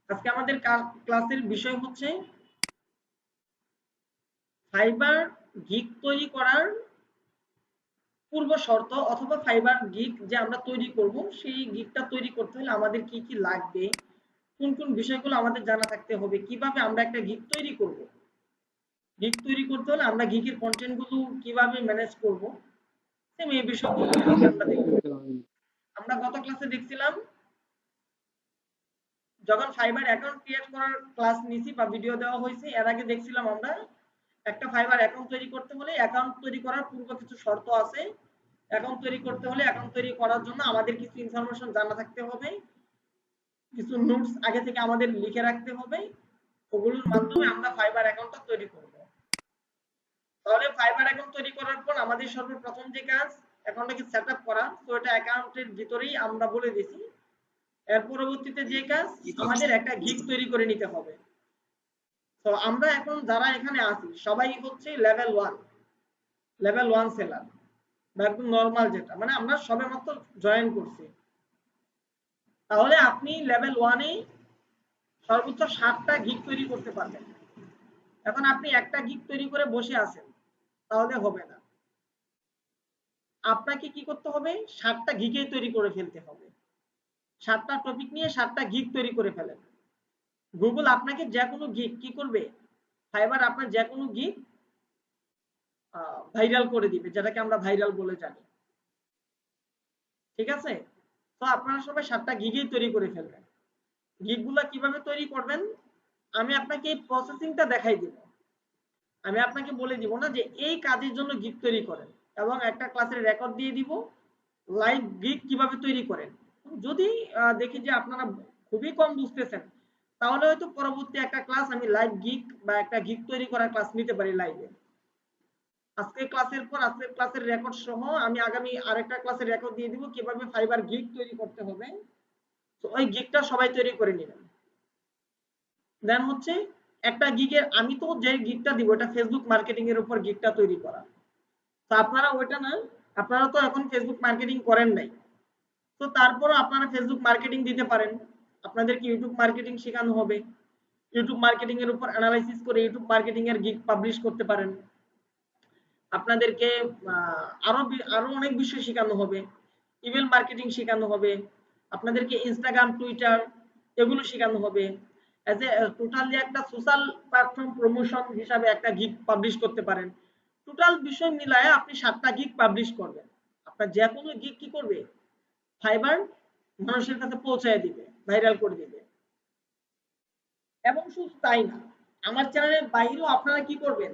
আজকে আমাদের ক্লাসের বিষয় হচ্ছে ফাইবার গিগ তৈরি করার পূর্ব শর্ত অথবা ফাইবার গিগ যে আমরা তৈরি করব সেই গিগটা তৈরি করতে হলে আমাদের কি কি লাগবে, কোন কোন বিষয়গুলো আমাদের জানা থাকতে হবে, কিভাবে আমরা একটা গিগ তৈরি করব। গিগ তৈরি করতে হলে আমরা গিগের কন্টেন্ট গুলো কিভাবে ম্যানেজ করব, সেম এই বিষয়গুলো আজকে আমরা দেখব। আমরা গত ক্লাসে দেখছিলাম যখন ফাইবার অ্যাকাউন্ট ক্রিয়েট করার ক্লাস নিছি বা ভিডিও দেওয়া হয়েছে, এর আগে দেখছিলাম আমরা একটা ফাইবার অ্যাকাউন্ট তৈরি করতে হলে অ্যাকাউন্ট তৈরি করার পূর্ব কিছু শর্ত আছে। অ্যাকাউন্ট তৈরি করতে হলে অ্যাকাউন্ট তৈরি করার জন্য আমাদের কিছু ইনফরমেশন জানা থাকতে হবে, কিছু নোটস আগে থেকে আমাদের লিখে রাখতে হবে, ওগুলোর মাধ্যমে আমরা ফাইবার অ্যাকাউন্টটা তৈরি করব। তাহলে ফাইবার অ্যাকাউন্ট তৈরি করার পর আমাদের সর্বপ্রথম যে কাজ অ্যাকাউন্টটাকে সেট আপ করা, তো এটা অ্যাকাউন্টের ভিতরেই আমরা বলে দিছি। এর পরবর্তীতে যে কাজ আমাদের একটা গিগ তৈরি করে নিতে হবে। তো আমরা এখন যারা এখানে আছি সবাই হচ্ছে লেভেল 1, লেভেল 1 সেলার বা একদম নরমাল, যেটা মানে আমরা সবেমাত্র জয়েন করছি। তাহলে আপনি লেভেল 1 এ সর্বোচ্চ 7টা গিগ তৈরি করতে পারবেন। এখন আপনি একটা গিগ তৈরি করে বসে আছেন, তাহলে হবে না। আপনাকে কি করতে হবে, 7টা গিগই তৈরি করে ফেলতে হবে। 7টা টপিক নিয়ে 7টা গিগ তৈরি করে ফেলেন। গুগল আপনাকে যে কোনো গিগ কি করবে, ফাইবার আপনার যে কোনো গিগ ভাইরাল করে দিবে, যেটাকে আমরা ভাইরাল বলে জানি। ঠিক আছে? তো আপনারা সবাই 7টা গিগই তৈরি করে ফেলবেন। গিগগুলা কিভাবে তৈরি করবেন আমি আপনাকে এই প্রসেসিংটা দেখাই দিব। আমি আপনাকে বলে দিব না যে এই কাজের জন্য গিগ তৈরি করেন, এবং একটা ক্লাসের রেকর্ড দিয়ে দিব লাইভ গিগ কিভাবে তৈরি করেন। যদি দেখি যে আপনারা খুবই কম বুঝতেছেন, তাহলে হয়তো পরবর্তী একটা ক্লাস আমি লাইভ গিগ বা একটা গিগ তৈরি করার ক্লাস নিতে পারি লাইভে। আজকের ক্লাসের পর আজকের ক্লাসের রেকর্ড সহ আমি আগামী আরেকটা ক্লাসের রেকর্ড দিয়ে দিব কিভাবে ফাইবার গিগ তৈরি করতে হবে। তো ওই গিগটা সবাই তৈরি করে নেবেন। দেন হচ্ছে একটা গিগের আমি তো যে গিগটা দিব এটা ফেসবুক মার্কেটিং এর উপর গিগটা তৈরি করা। তো আপনারা ওইটা না, আপনারা তো এখন ফেসবুক মার্কেটিং করেন নাই, তো তারপরও আপনারা ফেসবুক মার্কেটিং দিতে পারেন। আপনাদেরকে ইউটিউব মার্কেটিং শেখানো হবে, ইউটিউব মার্কেটিং এর উপর অ্যানালাইসিস করে ইউটিউব মার্কেটিং এর গিগ পাবলিশ করতে পারেন। আপনাদেরকে আরো আরো অনেক বিষয় শেখানো হবে, ইমেল মার্কেটিং শেখানো হবে, আপনাদেরকে ইনস্টাগ্রাম টুইটার এগুলো শেখানো হবে। এজ এ টোটালি একটা সোশ্যাল প্ল্যাটফর্ম প্রমোশন হিসাবে একটা গিগ পাবলিশ করতে পারেন। টোটাল বিষয় মিলায় আপনি 7টা গিগ পাবলিশ করবেন। আপনার যে কোনো গিগ কি করবে, ফাইবার মানুষের কাছে পৌঁছায় দিবে, ভাইরাল করে দিবে। এবং শুধু তাই না, আমার চ্যানেলের বাইরেও আপনারা কি করবেন,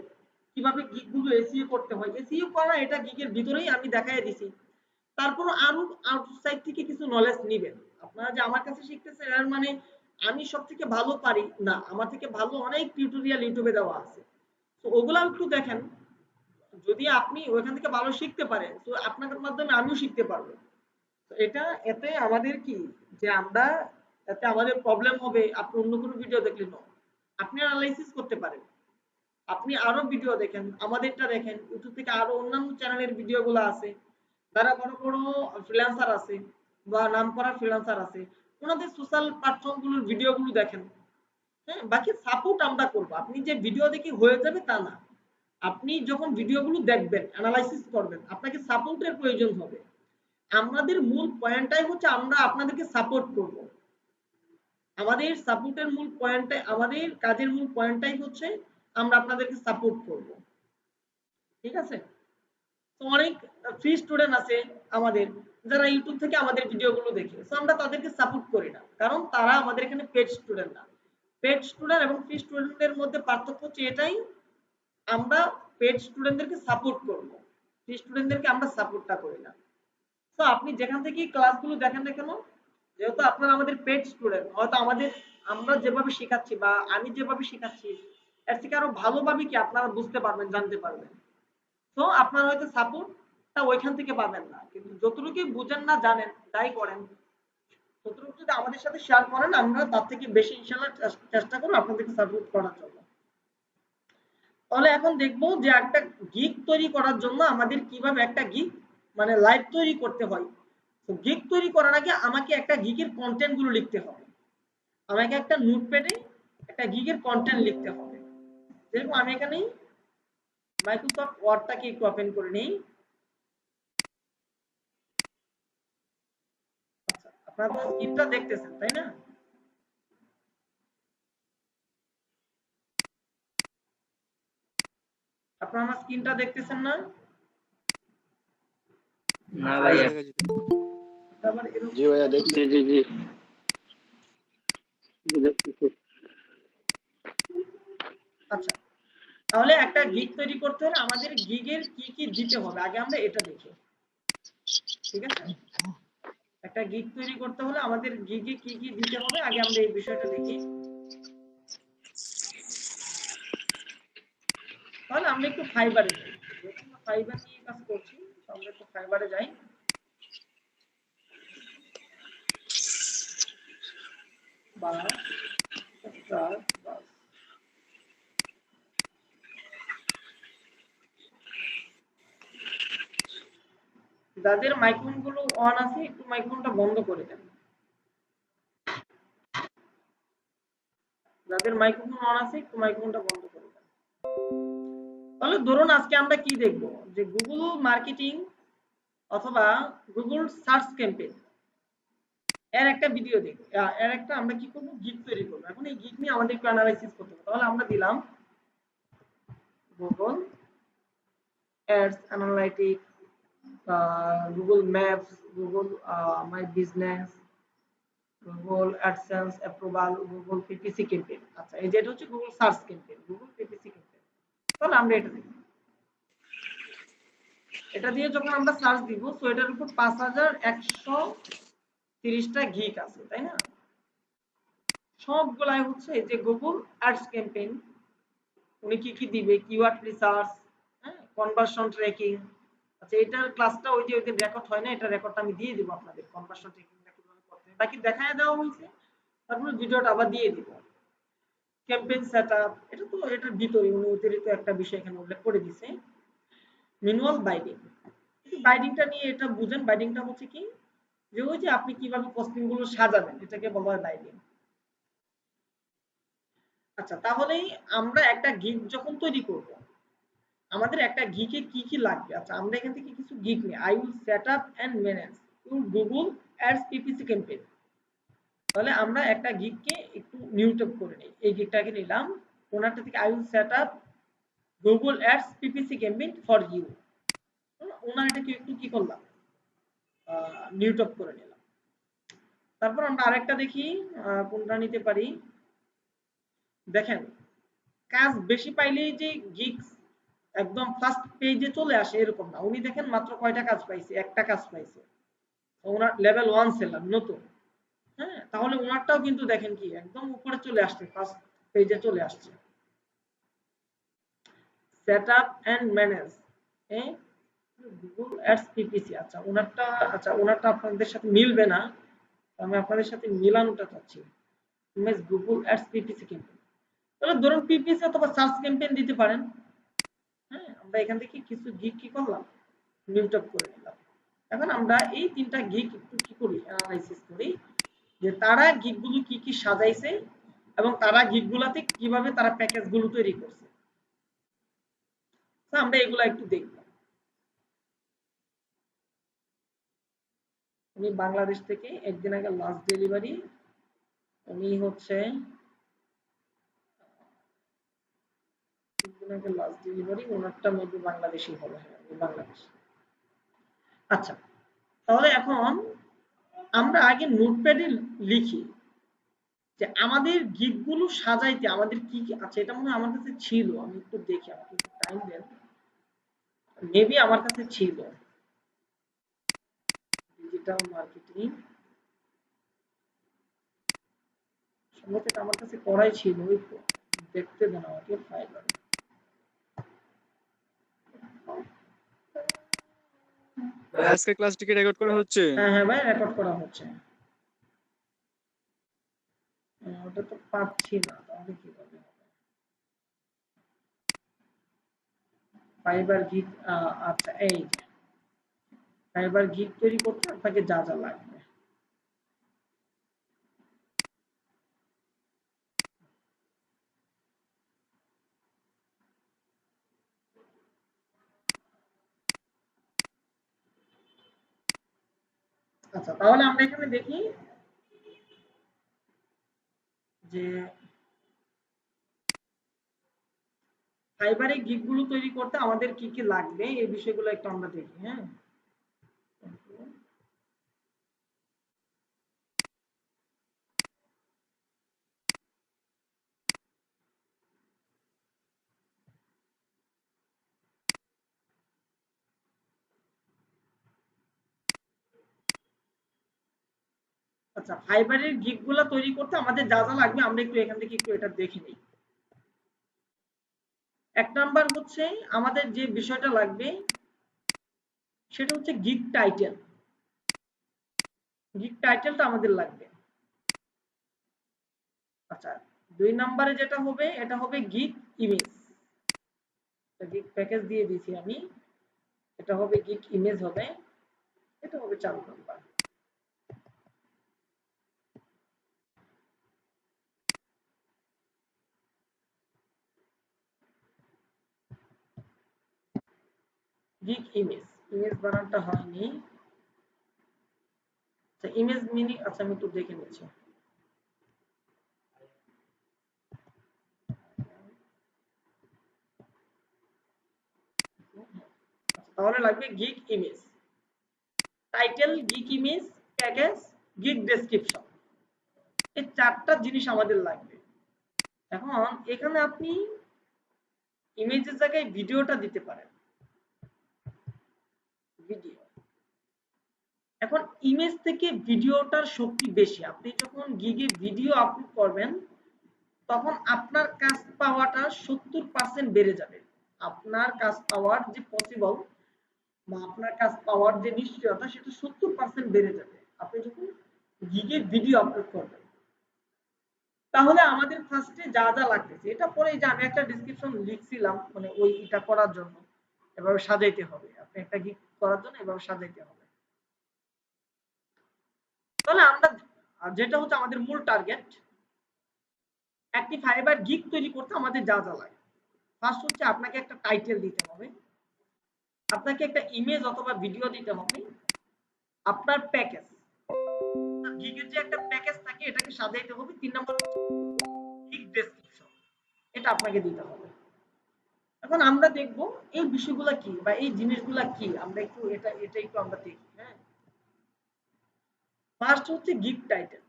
কিভাবে গিগগুলো এসইও করতে হয়, এসইও করা এটা গিগের ভিতরেই আমি দেখাই দিছি। তারপর আরো আউটসাইড থেকে কিছু নলেজ নিবেন। আপনারা যে আমার কাছে শিখতেছেন এর মানে আমি সব থেকে ভালো পারি না, আমার থেকে ভালো অনেক টিউটোরিয়াল ইউটিউবে দেওয়া আছে। তো ওগুলা একটু দেখেন, যদি আপনি ওইখান থেকে ভালো শিখতে পারেন তো আপনাদের মাধ্যমে আমিও শিখতে পারবো। তো এটা এতে আমাদের কি, যে আমরা এতে আমাদের প্রবলেম হবে আপনি অন্য কোনো ভিডিও দেখলে না, আপনি অ্যানালাইসিস করতে পারেন। আপনি আরো ভিডিও দেখেন, আমাদেরটা দেখেন, ইউটিউব থেকে আরো অন্যান্য চ্যানেলের ভিডিওগুলো আছে, যারা বড় বড় ফ্রিল্যান্সার আছে বা নামকরা ফ্রিল্যান্সার আছে, ওনাদের সোশ্যাল প্ল্যাটফর্ম গুলোর ভিডিওগুলো দেখেন। হ্যাঁ, বাকি সাপোর্ট আমরা করব, আপনি যে ভিডিও দেখে হয়ে যাবে তা না। আপনি যখন ভিডিওগুলো দেখবেন অ্যানালাইসিস করবেন, আপনাকে সাপোর্টের প্রয়োজন হবে। আমাদের মূল পয়েন্টটাই হচ্ছে আমরা আপনাদেরকে সাপোর্ট করব। আমাদের সাপোর্টের মূল পয়েন্টটাই, আমাদের কাজের মূল পয়েন্টটাই হচ্ছে আমরা আপনাদেরকে সাপোর্ট করব। ঠিক আছে? তো অনেক ফ্রি স্টুডেন্ট আছে আমাদের, যারা ইউটিউব থেকে আমাদের ভিডিওগুলো দেখে, তো আমরা তাদেরকে সাপোর্ট করি না, কারণ তারা আমাদের এখানে পেড স্টুডেন্ট না। পেড স্টুডেন্ট এবং ফ্রি স্টুডেন্টের মধ্যে পার্থক্য হচ্ছে এটাই, আমরা পেড স্টুডেন্টদেরকে সাপোর্ট করব, ফ্রি স্টুডেন্টদেরকে আমরা সাপোর্টটা করি না। তো আপনি যেখান থেকে ক্লাসগুলো দেখেন না কেন, যেহেতু আপনারা আমাদের পেড স্টুডেন্ট, হয়তো আমাদের আমরা যেভাবে শেখাচ্ছি বা আমি যেভাবে শেখাচ্ছি এর থেকে আরো ভালোভাবে কি আপনারা বুঝতে পারবেন, জানতে পারবেন। তো আপনারা হয়তো সাপোর্টটা ওইখান থেকে পাবেন না, কিন্তু যতটুকু বুঝেন না জানেন তাই করেন, ততটুকু যদি আমাদের সাথে শেয়ার করেন আমরা তার থেকে বেশি ইনশাল্লাহ চেষ্টা করবো আপনাদেরকে সাপোর্ট করার জন্য। তাহলে এখন দেখবো যে একটা গিগ তৈরি করার জন্য আমাদের কিভাবে একটা গিগ মানে লাইভ তৈরি করতে হয়। তো গিগ তৈরি করার আগে আমাকে একটা গিগের কন্টেন্ট গুলো লিখতে হবে। আমাকে একটা নোটপ্যাডে একটা গিগের কন্টেন্ট লিখতে হবে। যেরকম আমি এখানে মাইক্রোসফট ওয়ার্ডটাকে একটু ওপেন করে নেই। আচ্ছা, আপনারা তো স্ক্রিনটা দেখতেছেন তাই না? আপনারা আমার স্ক্রিনটা দেখতেছেন না? না ভাইয়া। আবার এরকম জি ভাইয়া দেখছি। জি জি জি। দেখতেছি। আচ্ছা, তাহলে একটা গিগ তৈরি করতে হলে আমাদের গিগের কি কি দিতে হবে আগে আমরা এটা দেখি। ঠিক আছে, একটা গিগ তৈরি করতে হলে আমাদের গিগে কি কি দিতে হবে আগে আমরা এই বিষয়টা দেখি। তাহলে আমরা একটু ফাইবারে যাই, যেহেতু আমরা ফাইবার নিয়ে কাজ করছি, তো আমরা একটু ফাইবারে যাই। বাস, ট্রাক, বাস। যাদের মাইক্রোফোন গুলো অন আছে একটু মাইক্রোফোনটা বন্ধ করে দেন। যাদের মাইক্রোফোন অন আছে একটু মাইক্রোফোনটা বন্ধ করে দেন। তাহলে ধরুন আজকে আমরা কি দেখব, যে গুগল মার্কেটিং অথবা গুগল সার্চ ক্যাম্পেইন এর একটা ভিডিও দেখব। এর একটা আমরা কি করব, গিগ তৈরি করব। এখন এই গিগ নিয়ে আমাদের একটু অ্যানালাইসিস করতে হবে। তাহলে আমরা দিলাম Google ads analytics, Google maps, Google my business, Google AdSense approval, Google PPC campaign. আচ্ছা, এই যেটা হচ্ছে Google search campaign, Google PPC campaign. তাহলে আমরা এটা দেখব। এটা দিয়ে যখন আমরা সার্চ দিব, সো এটার উপর 5130টা গিগ আছে, তাই না? সবগুলাই হচ্ছে এই যে গুগল অ্যাডস ক্যাম্পেইন। উনি কি কি দিবে, কিওয়ার্ড রিসার্চ, হ্যাঁ, কনভার্সন ট্র্যাকিং। আচ্ছা, এটার ক্লাসটা ওই যে ওইদিন রেকর্ড হয় না, এটা রেকর্ডটা আমি দিয়ে দিব আপনাদের, কনভার্সন ট্র্যাকিংটা কিভাবে করতে হয় বাকি দেখায় দেওয়া হয়েছে। তারপরে ভিডিওটা আবার দিয়ে দিব। ক্যাম্পেইন সেটআপ, এটা তো এটার ভিতরে উনি অতিরিক্ত একটা বিষয় এখানে উল্লেখ করে দিয়েছে, ম্যানুয়াল বাইডিং। বাইডিংটা নিয়ে এটা বুঝেন, বাইডিংটা হচ্ছে কি, যে ওই যে আপনি কিভাবে পোস্টিং গুলো সাজাবেন, এটাকে বলা হয় বাইডিং। আচ্ছা, তাহলেই আমরা একটা গিগ যখন তৈরি করব, আমাদের একটা গিগে কি কি লাগবে। আচ্ছা, আমরা এখান থেকে কিছু গিগ নিই। I will set up and manage your Google ads PPC campaign. তাহলে আমরা একটা গিগকে একটু মিউট করে নিই। এই গিগটাকে নিলাম, ওনারটা থেকে I will set up Google ads PPC campaign for you. ওনার এটাকে একটু কি করলাম, মিউট অফ করে নিলাম। তারপর আমরা আরেকটা দেখি, কোনটা নিতে পারি। দেখেন, কাজ বেশি পাইলেই যে গিগস একদম ফার্স্ট পেজে চলে আসে এরকম না। উনি দেখেন মাত্র কয়টা কাজ পাইছে, একটা কাজ পাইছে। ওনার লেভেল 1 সেলার নতুন। হ্যাঁ, তাহলে ওনারটাও কিন্তু দেখেন কি একদম উপরে চলে আসছে, ফার্স্ট পেজে চলে আসছে। Set up and manage Google ads PPC. আচ্ছা, ওনারটা, আচ্ছা ওনারটা আপনাদের সাথে মিলবে না, আমি আপনাদের সাথে মিলানোটা চাচ্ছি। Image Google ads PPC campaign. তাহলে ধরুন পিপিসি অথবা সার্চ ক্যাম্পেইন দিতে পারেন। হ্যাঁ, আমরা এখান থেকে কিছু গিগ কি করলাম, মিউট আপ করে নিলাম। এখন আমরা এই তিনটা গিগ একটু কি করি, অ্যানালাইসিস করি, যে তারা গিগ গুলো কি কি সাজাইছে এবং তারা গিগ গুলাতে কিভাবে তারা প্যাকেজ গুলো তৈরি করছে। তো আমরা এগুলা একটু দেখব। উনি বাংলাদেশ থেকে, একদিন আগে লাস্ট ডেলিভারি। উনি হচ্ছে একদিন আগে লাস্ট ডেলিভারি, ওনারটা মেবি বাংলাদেশি হবে। হ্যাঁ, বাংলাদেশ। আচ্ছা, তাহলে এখন আমরা আগে নোটপ্যাডে লিখি যে আমাদের গিগ গুলো সাজাইতে আমাদের কি কি। আচ্ছা, এটা মনে হয় আমার কাছে ছিল, আমি একটু দেখি, আমাকে একটু টাইম দেন। মেবি আমার কাছে ছিল ডিজিটাল মার্কেটিং, সম্ভবত এটা আমার কাছে করাই ছিল। ওই তো, দেখতে দেন আমাকে ফাইবার। আজকে ক্লাসটি কি রেকর্ড করা হচ্ছে? হ্যাঁ হ্যাঁ ভাই, রেকর্ড করা হচ্ছে। ওটা তো পাচ্ছি না, তাহলে কিভাবে হবে? ফাইবার গিগ, আচ্ছা এই যে ফাইবার গিগ তৈরি করতে আপনাকে যা যা লাগবে। আচ্ছা, তাহলে আমরা এখানে দেখি যে ফাইবারে গিগ গুলো তৈরি করতে আমাদের কি কি লাগবে এই বিষয়গুলো একটু আমরা দেখি। হ্যাঁ, আচ্ছা, ফাইবারের গিগ গুলা তৈরি করতে আমাদের যা যা লাগবে আমরা একটু এখান থেকে একটু এটা দেখে নিই। এক নাম্বার হচ্ছে আমাদের যে বিষয়টা লাগবে সেটা হচ্ছে গিগ টাইটেল। গিগ টাইটেলটা আমাদের লাগবে। আচ্ছা, 2 নম্বরে যেটা হবে এটা হবে গিগ ইমেজ। গিগ প্যাকেজ দিয়ে দিয়েছি আমি, এটা হবে গিগ ইমেজ হবে, এটা হবে 4 নাম্বার। গিগ ইমেজ, ইমেজ বানানটা হয়নি। আচ্ছা, ইমেজ মিনিং, আচ্ছা আমি একটু দেখে নিচ্ছি। তাহলে লাগবে gig image, title, gig image, package, gig description. এই 4টা জিনিস আমাদের লাগবে। এখন এখানে আপনি ইমেজের জায়গায় ভিডিওটা দিতে পারেন, ভিডিও। এখন ইমেজ থেকে ভিডিওটার শক্তি বেশি। আপনি যখন গিগে ভিডিও আপলোড করবেন তখন আপনার কাজ পাওয়াটা 70% বেড়ে যাবে। আপনার কাজ পাওয়ার যে পসিবল বা আপনার কাজ পাওয়ার যে নিশ্চয়তা সেটা 70% বেড়ে যাবে আপনি যখন গিগে ভিডিও আপলোড করবেন। তাহলে আমাদের ফার্স্টে যা যা লাগতেছে এটা পরে, যে আমি একটা ডেসক্রিপশন লিখছিলাম মানে ওই এটা করার জন্য এভাবে সাজাইতে হবে, আপনি একটা গিগ করার জন্য এভাবে সাজাইতে হবে। তাহলে আমরা যেটা হচ্ছে আমাদের মূল টার্গেট, একটি ফাইবার গিগ তৈরি করতে আমাদের যা যা লাগে, ফার্স্ট হচ্ছে আপনাকে একটা টাইটেল দিতে হবে, আপনাকে একটা ইমেজ অথবা ভিডিও দিতে হবে, আপনার প্যাকেজ, গিগের যে একটা প্যাকেজ থাকে এটাকে সাজাইতে হবে, 3 নম্বর গিগ ডেসক্রিপশন, এটা আপনাকে দিতে হবে। এখন আমরা দেখব এই বিষয়গুলা কি বা এই জিনিসগুলা কি, আমরা একটু এটা একটু আমরা দেখি। হ্যাঁ, ফার্স্ট হচ্ছে গিগ টাইটেল।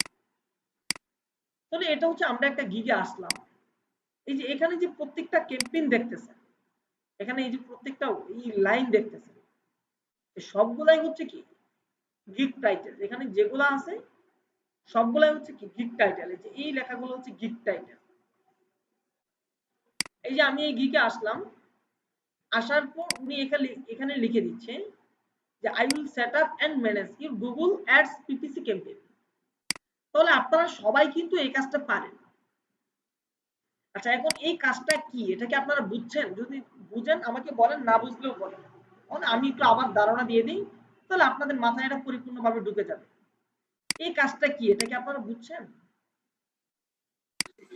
তাহলে এটা হচ্ছে আমরা একটা গিগে আসলাম, এই যে এখানে যে প্রত্যেকটা ক্যাম্পেইন দেখতেছেন, এখানে এই যে প্রত্যেকটা এই লাইন দেখতেছেন, সবগুলাই হচ্ছে কি গিগ টাইটেল। এখানে যেগুলো আছে সবগুলাই হচ্ছে কি গিগ টাইটেল। এই যে এই লেখাগুলো হচ্ছে গিগ টাইটেল। এই যে আমি এই গিগে আসলাম, আসার পর উনি এখানে লিখে দিচ্ছে যে I will set up and manage your Google ads PPC campaign. তাহলে আপনারা সবাই কিন্তু এই কাজটা পারেন। আচ্ছা, এখন এই কাজটা কি, এটা কি আপনারা বুঝছেন? যদি বুঝেন আমাকে বলেন, না বুঝলেও বলেন, আমি একটু আবার ধারণা দিয়ে দিই, তাহলে আপনাদের মাথায় এটা পরিপূর্ণভাবে ঢুকে যাবে। এই কাজটা কি, এটা কি আপনারা বুঝছেন?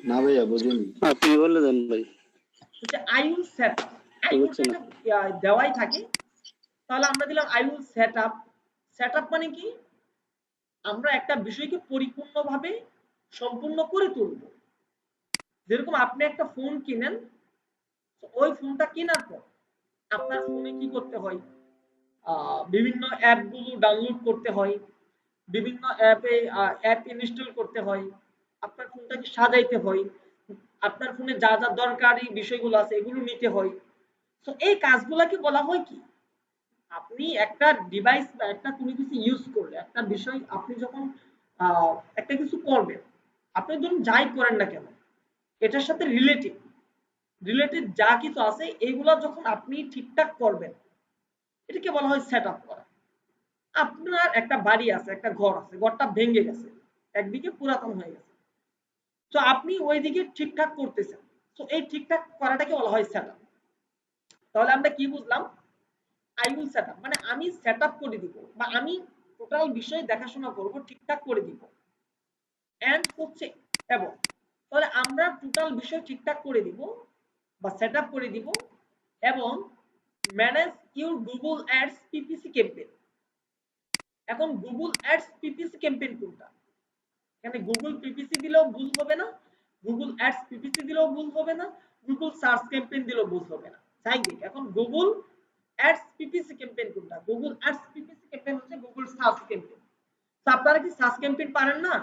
না ভাইয়া বুঝিনি। আপনি বলে দেন ভাই। হচ্ছে I will set up, I will বুঝছি না। দেওয়াই থাকে, তাহলে আমরা দিলাম I will set up. Set up মানে কি, আমরা একটা বিষয়কে পরিপূর্ণভাবে সম্পূর্ণ করে তুলব। যেরকম আপনি একটা ফোন কিনেন, ওই ফোনটা কেনার পর আপনার ফোনে কি করতে হয়, বিভিন্ন অ্যাপগুলো ডাউনলোড করতে হয়, বিভিন্ন অ্যাপ ইনস্টল করতে হয়, আপনার ফোনটাকে সাজাইতে হয়, আপনার ফোনে যা যা দরকারি বিষয়গুলো আছে এগুলো নিতে হয়। তো এই কাজগুলাকে বলা হয় কি, আপনি একটা ডিভাইস বা একটা কোনো কিছু ইউজ করলে, একটা বিষয় আপনি যখন একটা কিছু করবেন, আপনি ধরুন যাই করেন না কেন এটার সাথে রিলেটেড যা কিছু আছে এইগুলা যখন আপনি ঠিকঠাক করবেন, এটাকে বলা হয় সেট আপ করা। আপনার একটা বাড়ি আছে, একটা ঘর আছে, ঘরটা ভেঙে গেছে, একদিকে পুরাতন হয়ে গেছে, তো আপনি ওইদিকে ঠিকঠাক করতেছেন, তো এই ঠিকঠাক করাটাকে বলা হয় সেট আপ। তাহলে আমরা কি বুঝলাম, আই উইল সেট আপ মানে আমি সেট আপ করে দিব বা আমি টোটাল বিষয় দেখাশোনা করব, ঠিকঠাক করে দিব। এন্ড হচ্ছে এবং, তাহলে আমরা টোটাল বিষয় ঠিকঠাক করে দিব বা সেট আপ করে দিব এবং manage your Google ads PPC campaign, এখন গুগল অ্যাডস পিপিসি ক্যাম্পেইন কোনটা? এখানে গুগল পিপিসি দিলেও ভুল হবে না, গুগল অ্যাডস পিপিসি দিলেও ভুল হবে না, গুগল সার্চ ক্যাম্পেইন দিলেও ভুল হবে না। তাই দেখ এখন গুগল অ্যাডস পিপিসি ক্যাম্পেইন কোনটা? গুগল অ্যাডস পিপিসি ক্যাম্পেইন হচ্ছে গুগল সার্চ ক্যাম্পেইন। তো আপনারা কি সার্চ ক্যাম্পেইন পারেন না?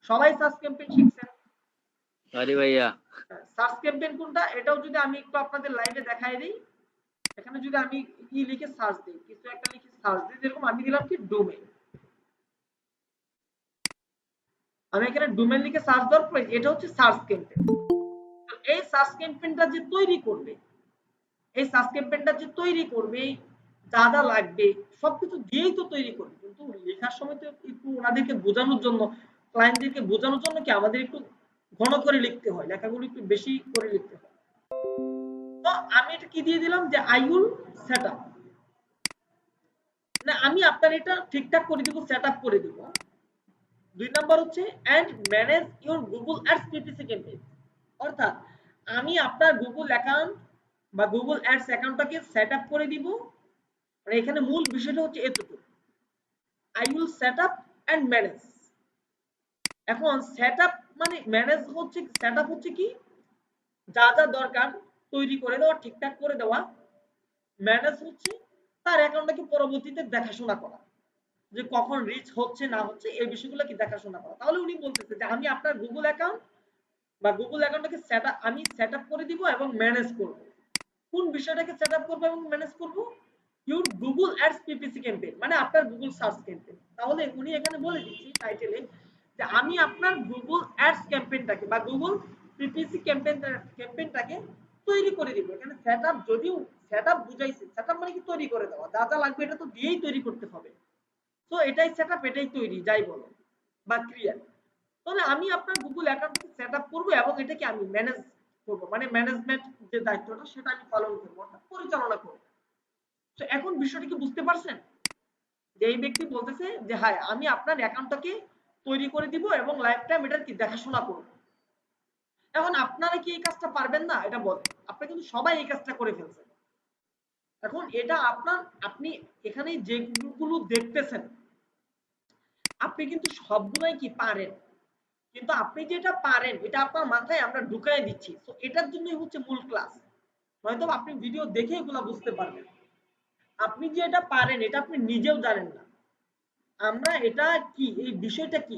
সবাই সার্চ ক্যাম্পেইন শিখছেন। আরে ভাইয়া সার্চ ক্যাম্পেইন কোনটা এটাও যদি আমি একটু আপনাদের লাইভে দেখাই দিই, এখানে যদি আমি কি লিখে সার্চ দিই, কিছু একটা লিখে সার্চ দিই, যেরকম আমি দিলাম কি ডোমেইন, আমি এখানে ডোমেইন লিখে সার্চ দেওয়ার পরে এটা হচ্ছে সার্চ ক্যাম্পেইন। তো এই সার্চ ক্যাম্পেইনটা যে তৈরি করবে, এই সার্চ ক্যাম্পেইনটা যে তৈরি করবে, যা যা লাগবে সবকিছু দিয়েই তো তৈরি করবে, কিন্তু লেখার সময় তো একটু ওনাদেরকে বোঝানোর জন্য, ক্লায়েন্টদেরকে বোঝানোর জন্য কি আমাদের একটু ঘন করে লিখতে হয়, লেখাগুলো একটু বেশি করে লিখতে হয়। তো আমি এটা কি দিয়ে দিলাম যে আই উইল সেট আপ, না আমি আপনার এটা ঠিকঠাক করে দিব, সেট আপ করে দিব। 2 নাম্বার হচ্ছে and manage your Google ads PPC campaign, অর্থাৎ আমি আপনার গুগল অ্যাকাউন্ট বা গুগল অ্যাডস অ্যাকাউন্টটাকে সেট আপ করে দিব। মানে এখানে মূল বিষয়টা হচ্ছে এতটুকু, I will set up and manage. এখন সেট আপ মানে ম্যানেজ হচ্ছে, সেট আপ হচ্ছে কি যা যা দরকার তৈরি করে দেওয়া, ঠিকঠাক করে দেওয়া। ম্যানেজ হচ্ছে তার অ্যাকাউন্টটাকে পরবর্তীতে দেখাশোনা করা, যে কখন রিচ হচ্ছে না হচ্ছে এই বিষয়গুলো কি দেখাশোনা করা। তাহলে উনি বলতেছে যে আমি আপনার গুগল অ্যাকাউন্ট বা গুগল অ্যাকাউন্টটাকে আমি সেট আপ করে দিব এবং ম্যানেজ করব। কোন বিষয়টাকে সেট আপ করব এবং ম্যানেজ করব? Your Google ads PPC campaign, মানে আপনার গুগল সার্চ ক্যাম্পেইন। তাহলে উনি এখানে বলে দিচ্ছি টাইটেলে যে আমি আপনার গুগল অ্যাডস ক্যাম্পেইনটাকে বা গুগল পিপিসি ক্যাম্পেইনটাকে তৈরি করে দিব। এখানে সেট আপ, যদিও সেট আপ বুঝাইছে, সেট আপ মানে কি তৈরি করে দেওয়া, যা যা লাগবে এটা তো দিয়েই তৈরি করতে হবে। তো এটাই সেট আপ, এটাই তৈরি, যাই বলো বা ক্রিয়েট। তাহলে আমি আপনার গুগল অ্যাকাউন্টটাকে সেট আপ করবো এবং এটাকে আমি ম্যানেজ করবো, মানে ম্যানেজমেন্ট যে দায়িত্বটা সেটা আমি পালন করবো, অর্থাৎ পরিচালনা করবো। তো এখন বিষয়টা কি বুঝতে পারছেন যে এই ব্যক্তি বলতেছে যে হ্যাঁ আমি আপনার অ্যাকাউন্টটাকে তৈরি করে দিব এবং লাইফ টাইম এটার কি দেখাশোনা করব। এখন আপনারা কি এই কাজটা পারবেন না এটা বলেন? আপনারা কিন্তু সবাই এই কাজটা করে ফেলছেন। এখন এটা আপনার, আপনি এখানে যেগুলো দেখতেছেন আপনি কিন্তু সবগুলাই কি পারেন, কিন্তু আপনি যেটা পারেন এটা আপনার মাথায় আমরা ঢুকাই দিচ্ছি। তো এটার জন্যই হচ্ছে মূল ক্লাস, নয়তো আপনি ভিডিও দেখে এগুলা বুঝতে পারবেন। আপনি যে এটা পারেন এটা আপনি নিজেও জানেন না, আমরা এটা কি, এই বিষয়টা কি,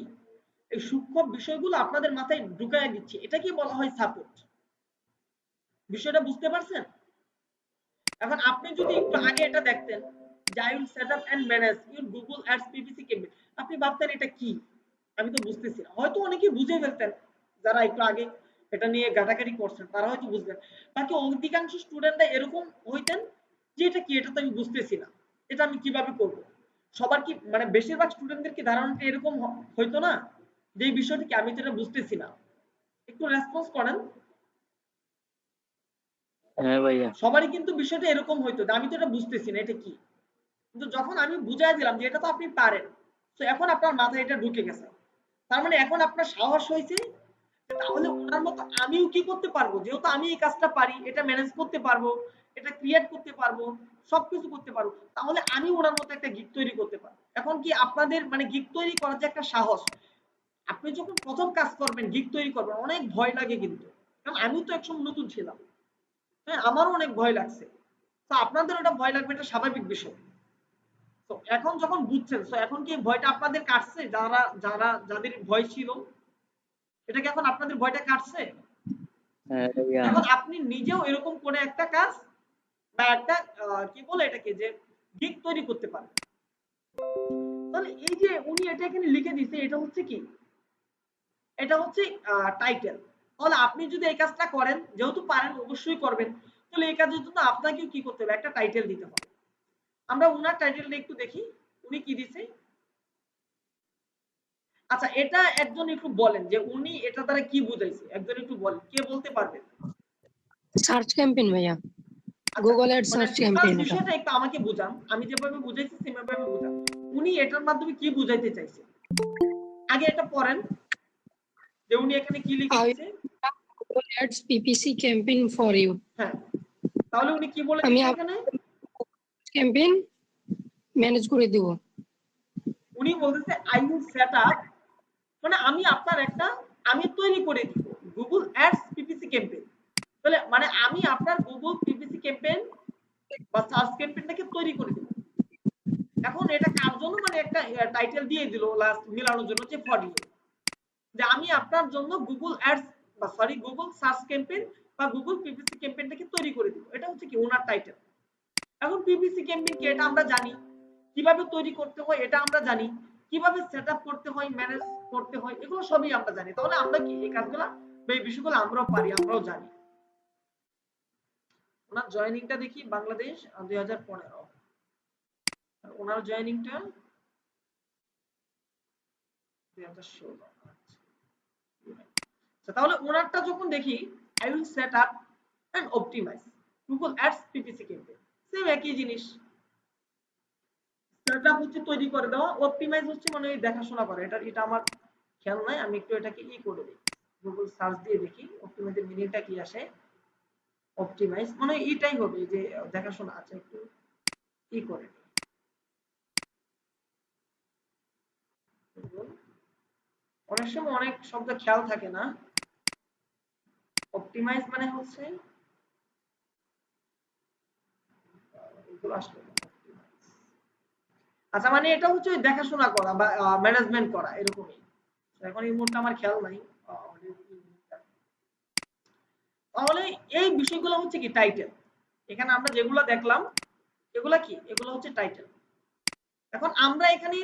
এই সূক্ষ্ম বিষয়গুলো আপনাদের মাথায় ঢুকাই দিচ্ছি, এটাকে বলা হয় সাপোর্ট। বিষয়টা বুঝতে পারছেন? এখন আপনি যদি একটু আগে এটা দেখতেন যে I will set up and manage your Google ads PPC campaign, আপনি ভাবতেন এটা কি, আমি তো বুঝতেছি না। হয়তো অনেকেই বুঝে ফেলতেন, যারা একটু আগে এটা নিয়ে ঘাটাঘাটি করছেন তারা হয়তো বুঝবেন। বাকি অধিকাংশ স্টুডেন্টরা এরকম হইতেন যে এটা কি, এটা তো আমি বুঝতেছি না, এটা আমি কিভাবে করব। সবার কি মানে বেশিরভাগ স্টুডেন্টদের কি ধারণাটা এরকম হইতো না যে এই বিষয়টা কি, আমি তো এটা বুঝতেছি না। একটু রেসপন্স করেন। হ্যাঁ ভাইয়া সবারই কিন্তু বিষয়টা এরকম হইতো যে আমি তো এটা বুঝতেছি না, এটা কি। কিন্তু যখন আমি বুঝাই দিলাম যে এটা তো আপনি পারেন, তো এখন আপনার মাথায় এটা ঢুকে গেছে। তার মানে এখন আপনার সাহস হয়েছে যে তাহলে ওনার মতো আমিও কি করতে পারবো, যেহেতু আমি এই কাজটা পারি, এটা ম্যানেজ করতে পারবো, এটা ক্রিয়েট করতে পারবো, সবকিছু করতে পারবো, তাহলে আমি ওনার মতো একটা গিগ তৈরি করতে পারবো। এখন কি আপনাদের মানে গিগ তৈরি করার যে একটা সাহস, আপনি যখন প্রথম কাজ করবেন গিগ তৈরি করবেন অনেক ভয় লাগে কিন্তু, কারণ আমিও তো একসময় নতুন ছিলাম, হ্যাঁ আমারও অনেক ভয় লাগছে। তো আপনাদের ওটা ভয় লাগবে, এটা স্বাভাবিক বিষয়। তো এখন যখন বুঝছেন, তো এখন কি ভয়টা আপনাদের কাটছে? যারা যারা যাদের ভয় ছিল, এটা কি এখন আপনাদের ভয়টা কাটছে? হ্যাঁ ভাইয়া এখন আপনি নিজেও এরকম করে একটা কাজ বা একটা কি বলে এটাকে যে গিগ তৈরি করতে পারেন। তাহলে এই যে উনি এটা এখানে লিখে দিছে, এটা হচ্ছে কি, এটা হচ্ছে টাইটেল। তাহলে আপনি যদি এই কাজটা করেন, যেহেতু পারেন অবশ্যই করবেন, তাহলে এই কাজের জন্য আপনাকেও কি করতে হবে, একটা টাইটেল দিতে হবে। আমরা উনার টাইটেলটা একটু দেখি উনি কি দিছে। আচ্ছা এটা একজন একটু বলেন যে উনি এটা দ্বারা কি বুঝাইছে, একজন একটু বলেন, কে বলতে পারবেন? সার্চ ক্যাম্পেইন ভাইয়া, আচ্ছা গুগল অ্যাড মানে সার্চ টোটাল ক্যাম্পেইন এটা। বিষয়টা একটু আমাকে বুঝান, আমি যেভাবে বুঝাইছি সেভাবে বুঝান, উনি এটার মাধ্যমে কি বুঝাইতে চাইছে। আগে এটা পড়েন যে উনি এখানে কি লিখে I দিছে। Google Ads PPC campaign for you. হ্যাঁ তাহলে উনি কি বলে আমি দিছে এখানে? ক্যাম্পেইন ম্যানেজ করে দেব। উনি বলতেছে আই উইল সেট আপ, মানে আমি তৈরি করে দিব গুগল অ্যাডস পিপিসি ক্যাম্পেইন। তাহলে মানে আমি আপনার গুগল পিপিসি ক্যাম্পেইন বা সার্চ ক্যাম্পেইনটাকে তৈরি করে দিব। এখন এটা কার জন্য, মানে একটা টাইটেল দিয়ে দিল লাস্ট মিলানোর জন্য যে ফর ইউ, যে আমি আপনার জন্য গুগল অ্যাডস বা সরি গুগল সার্চ ক্যাম্পেইন বা গুগল পিপিসি ক্যাম্পেইনটাকে তৈরি করে দিব। এটা হচ্ছে কি ওনার টাইটেল। এখন পিপিসি ক্যাম্পেইন কি এটা আমরা জানি, কিভাবে তৈরি করতে হয় এটা আমরা জানি, কিভাবে সেটআপ করতে হয়, ম্যানেজ করতে হয়, এগুলো সবই আমরা জানি। তাহলে আমরা কি এই কাজগুলো বা এই বিষয়গুলো আমরাও পারি, আমরাও জানি। ওনার জয়েনিংটা দেখি বাংলাদেশ 2015, ওনার জয়েনিংটা 2016। আচ্ছা, তাহলে ওনারটা যখন দেখি I will set up and optimise Google ads PPC campaign, same একই জিনিস। সেট আপ হচ্ছে তৈরি করে দেওয়া, অপটিমাইজ হচ্ছে মানে দেখাশোনা করা। এটা আমার খেয়াল নাই, আমি একটু এটাকে করে দিই, গুগল সার্চ দিয়ে দেখি অপটিমাইজের মিনিংটা কি আসে। অপটিমাইজ মানে এটাই হবে যে দেখাশোনা। আছে একটু করে অনেক সময় অনেক শব্দ খেয়াল থাকে না। অপটিমাইজ মানে হচ্ছে আচ্ছা, মানে এটা হচ্ছে দেখাশোনা করা বা ম্যানেজমেন্ট করা এরকমই। এখন এই মুহূর্তে আমার খেয়াল নাই। তাহলে এই বিষয়গুলো হচ্ছে কি টাইটেল। এখানে আমরা যেগুলো দেখলাম এগুলা কি, এগুলো হচ্ছে টাইটেল। এখন আমরা এখানে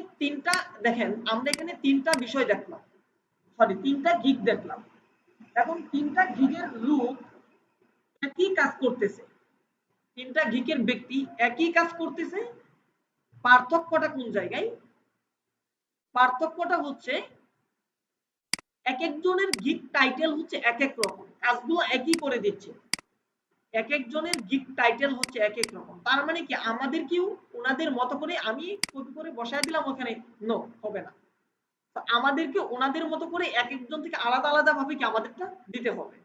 তিনটা বিষয় দেখলাম, সরি তিনটা গিগ দেখলাম। এখন তিনটা গিগের লুক একই কাজ করতেছে, তিনটা গিগের ব্যক্তি একই কাজ করতেছে। পার্থক্যটা কোন জায়গায়? পার্থক্যটা হচ্ছে এক একজনের গিগ টাইটেল হচ্ছে এক এক রকম, কাজগুলো একই করে দিচ্ছে। এক একজনের গিগ টাইটেল হচ্ছে এক এক রকম। তার মানে কি আমাদের কেউ ওনাদের মতো করে আমি কপি করে বসায় দিলাম ওখানে, নো হবে না। আমাদেরকে ওনাদের মতো করে এক একজন থেকে আলাদা আলাদা ভাবে কি আমাদেরটা দিতে হবে।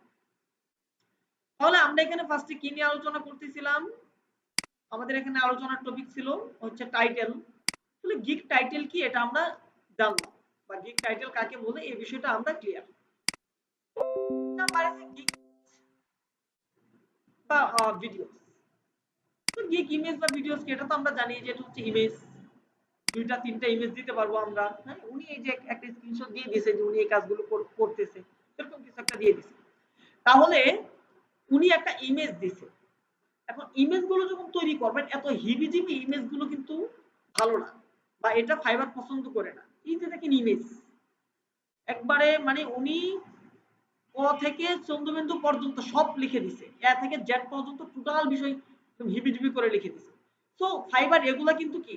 তাহলে আমরা এখানে ফার্স্টে কি নিয়ে আলোচনা করতেছিলাম? আমাদের এখানে আলোচনার টপিক ছিল হচ্ছে টাইটেল। তাহলে গিগ টাইটেল কি এটা আমরা জানলাম, বা গিগ টাইটেল কাকে বলে এই বিষয়টা আমরা ক্লিয়ার। নাম্বার আছে গিগ বা ভিডিওস। তো গিগ ইমেজ বা ভিডিওস কি এটা তো আমরা জানি যে এটা হচ্ছে ইমেজ, দুইটা তিনটা ইমেজ দিতে পারবো আমরা। হ্যাঁ, উনি এই যে একটা স্ক্রিনশট দিয়ে দিয়েছে যে উনি এই কাজগুলো করতেছে, এরকম কিছু একটা দিয়ে দিয়েছে। তাহলে উনি একটা ইমেজ দিছে। এখন ইমেজগুলো যখন তৈরি করবেন এত হিবিজিবি ইমেজগুলো কিন্তু ভালো না, বা এটা ফাইবার পছন্দ করে না। এই যে দেখেন ইমেজ একবারে মানে উনি ক থেকে চন্দ্রবিন্দু পর্যন্ত সব লিখে দিছে, এ থেকে জেড পর্যন্ত টোটাল বিষয় হিবিজিবি করে লিখে দিছে। তো ফাইবার এগুলা কিন্তু কি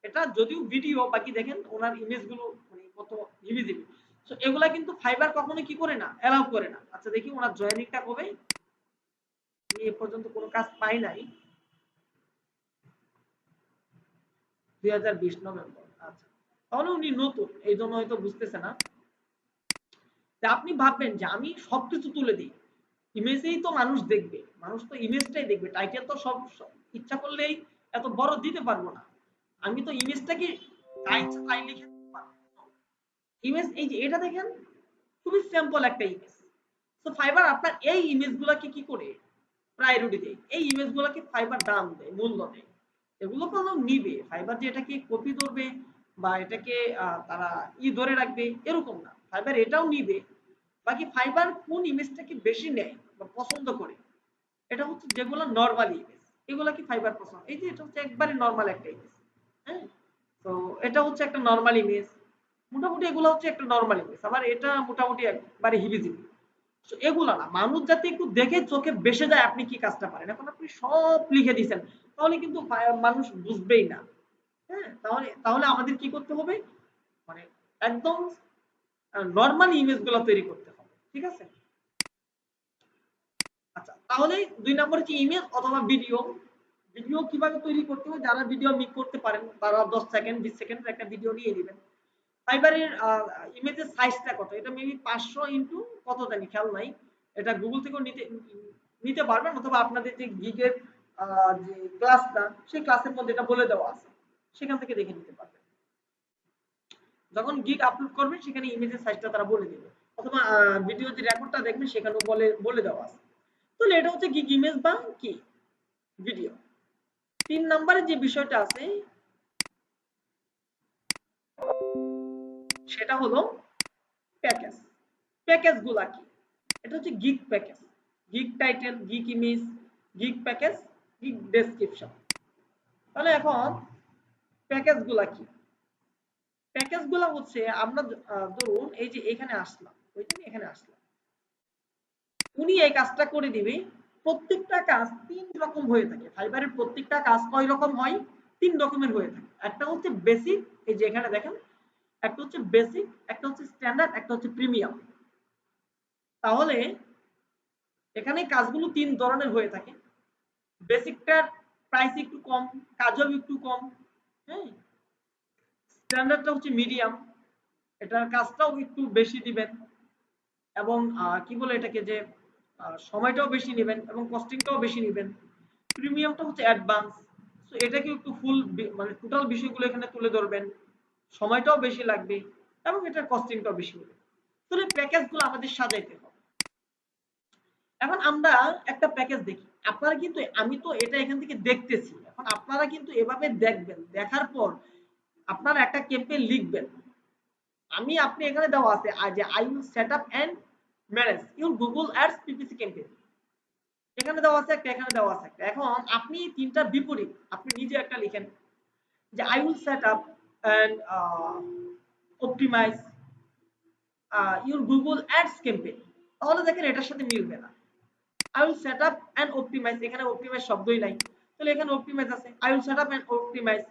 এটা যদিও ভিডিও, বাকি দেখেন ওনার ইমেজগুলো মানে কত হিবিজিবি। তো এগুলা কিন্তু ফাইবার কখনো কি করে না, অ্যালাউ করে না। আচ্ছা দেখি ওনার জয়েনিংটা কবে, এ পর্যন্ত কোনো কাজ পাই নাই। 2020 নভেম্বর। আচ্ছা, তাহলে উনি নতুন, এই জন্য হয়তো বুঝতেছে না। আপনি ভাববেন যে আমি সবকিছু তুলে দিই, ইমেজেই তো মানুষ দেখবে, মানুষ তো ইমেজটাই দেখবে, টাইটেল তো সব ইচ্ছা করলেই এত বড় দিতে পারবো না। আমি তো ইমেজটাকে যা ইচ্ছা তাই লিখে দিতে পারবো। ইমেজ এই যে এটা দেখেন খুবই সিম্পল একটা ইমেজ। তো ফাইবার আপনার এই ইমেজগুলোকে কি করে প্রায়োরিটি দেয়, এই ইমেজগুলোকে ফাইবার দাম দেয়, মূল্য দেয়। এগুলো কোনো নিবে, ফাইবার যে এটাকে কপি ধরবে বা এটাকে তারা ধরে রাখবে এরকম না, ফাইবার এটাও নিবে। বাকি ফাইবার কোন ইমেজটাকে বেশি নেয় বা পছন্দ করে, এটা হচ্ছে যেগুলো নরমাল ইমেজ, এগুলো কি ফাইবার পছন্দ। এই যে এটা হচ্ছে একবারে নরমাল একটা ইমেজ। হ্যাঁ, তো এটা হচ্ছে একটা নরমাল ইমেজ, মোটামুটি এগুলো হচ্ছে একটা নরমাল ইমেজ। আবার এটা মোটামুটি একবারে হিবিজিবি। এগুলো না, মানুষ যাতে একটু দেখে চোখে বেসে যায় আপনি কি কাজটা পারেন। এখন আপনি সব লিখে দিয়েছেন, তাহলে কিন্তু মানুষ বুঝবেই না। হ্যাঁ, তাহলে তাহলে আমাদের কি করতে হবে, মানে একদম নরমাল ইমেজগুলো তৈরি করতে হবে। ঠিক আছে? আচ্ছা, তাহলে 2 নম্বর হচ্ছে ইমেজ অথবা ভিডিও। ভিডিও কিভাবে তৈরি করতে হয়, যারা ভিডিও মেক করতে পারেন তারা 10 সেকেন্ড 20 সেকেন্ডের একটা ভিডিও নিয়ে নেবেন। ফাইবারের ইমেজের সাইজটা কত, এটা মেবি 500 ইনটু কত জানি খেয়াল নাই। এটা গুগল থেকেও নিতে পারবেন, অথবা আপনাদের যে গিগের যে ক্লাসটা সেই ক্লাসের মধ্যে এটা বলে দেওয়া আছে, সেখান থেকে দেখে নিতে পারবেন। যখন গিগ আপলোড করবেন সেখানে ইমেজের সাইজটা তারা বলে দিবে, অথবা ভিডিও যে রেকর্ডটা দেখবেন সেখানেও বলে দেওয়া আছে। তাহলে এটা হচ্ছে গিগ ইমেজ বা কি ভিডিও। 3 নম্বরে যে বিষয়টা আছে সেটা হলো প্যাকেজ। প্যাকেজগুলা কি? এটা হচ্ছে gig package, gig title, gig image, gig package, gig description. তাহলে এখন প্যাকেজগুলা কি? প্যাকেজগুলা হচ্ছে আমরা ধরুন এই যে এখানে আসলাম, এখানে আসলাম, উনি এই কাজটা করে দিবে। প্রত্যেকটা কাজ 3 রকম হয়ে থাকে। ফাইবারের প্রত্যেকটা কাজ কয় রকম হয়? 3 রকমের হয়ে থাকে। একটা হচ্ছে বেসিক, এই যে এখানে দেখেন, একটা হচ্ছে বেসিক, একটা হচ্ছে স্ট্যান্ডার্ড, একটা হচ্ছে প্রিমিয়াম। তাহলে এখানে কাজগুলো 3 ধরনের হয়ে থাকে। বেসিকটার প্রাইস একটু কম, কাজও একটু কম, হ্যাঁ। স্ট্যান্ডার্ডটা হচ্ছে মিডিয়াম, এটার কাজটাও একটু বেশি দিবেন, এবং কি বলে এটাকে যে সময়টাও বেশি নেবেন এবং কস্টিংটাও বেশি নেবেন। প্রিমিয়ামটা হচ্ছে অ্যাডভান্স, সো এটাকে একটু ফুল মানে টোটাল বিষয়গুলো এখানে তুলে ধরবেন, সময়টাও বেশি লাগবে এবং এটার কস্টিংটাও বেশি নেবে। তাহলে প্যাকেজগুলো আমাদের সাজাইতে হবে। এখন আমরা একটা প্যাকেজ দেখি, আপনারা কিন্তু, আমি তো এটা এখান থেকে দেখতেছি, এখন আপনারা কিন্তু এভাবে দেখবেন, দেখার পর আপনারা একটা ক্যাম্পেইন লিখবেন। আপনি এখানে দেওয়া আছে যে I will set up and manage your Google ads PPC campaign, এখানে দেওয়া আছে একটা, এখানে দেওয়া আছে একটা। এখন আপনি তিনটার বিপরীত আপনি নিজে একটা লিখেন যে I will set up and optimise your Google ads campaign, তাহলে দেখেন এটার সাথে মিলবে না। I will set up and optimize, এখানে optimize শব্দই নাই, তাহলে এখানে optimize আছে। I will set up and optimize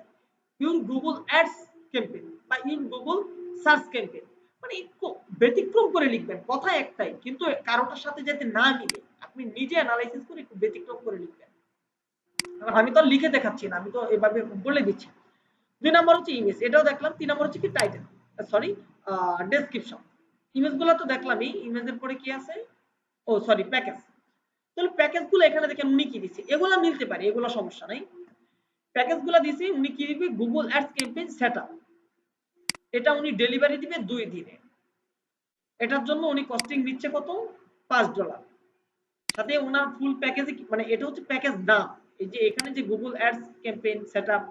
your Google Ads campaign বা your Google search campaign, মানে একটু ব্যতিক্রম করে লিখবেন, কথা একটাই কিন্তু কারোটার সাথে যাতে না মিলে আপনি নিজে অ্যানালাইসিস করে একটু ব্যতিক্রম করে লিখবেন। আমি তো লিখে দেখাচ্ছি না, আমি তো এভাবে বলে দিচ্ছি। 2 নাম্বার হচ্ছে ইমেজ, এটাও দেখলাম। 3 নাম্বার হচ্ছে কি টাইটেল, সরি ডেসক্রিপশন। ইমেজগুলো তো দেখলামই, ইমেজের পরে কি আছে, ও সরি প্যাকেজ। তাহলে প্যাকেজগুলো এখানে দেখেন উনি কি দিচ্ছে, এগুলা মিলতে পারে, এগুলা সমস্যা নাই। প্যাকেজগুলো দিছে উনি কি দিবে, গুগল অ্যাডস ক্যাম্পেইন সেটআপ, এটা উনি ডেলিভারি দিবে 2 দিনে। এটার জন্য উনি কস্টিং নিচ্ছে কত, $5। সাথে ওনার ফুল প্যাকেজে মানে এটা হচ্ছে প্যাকেজ দাম। এই যে এখানে যে গুগল অ্যাডস ক্যাম্পেইন সেটআপ,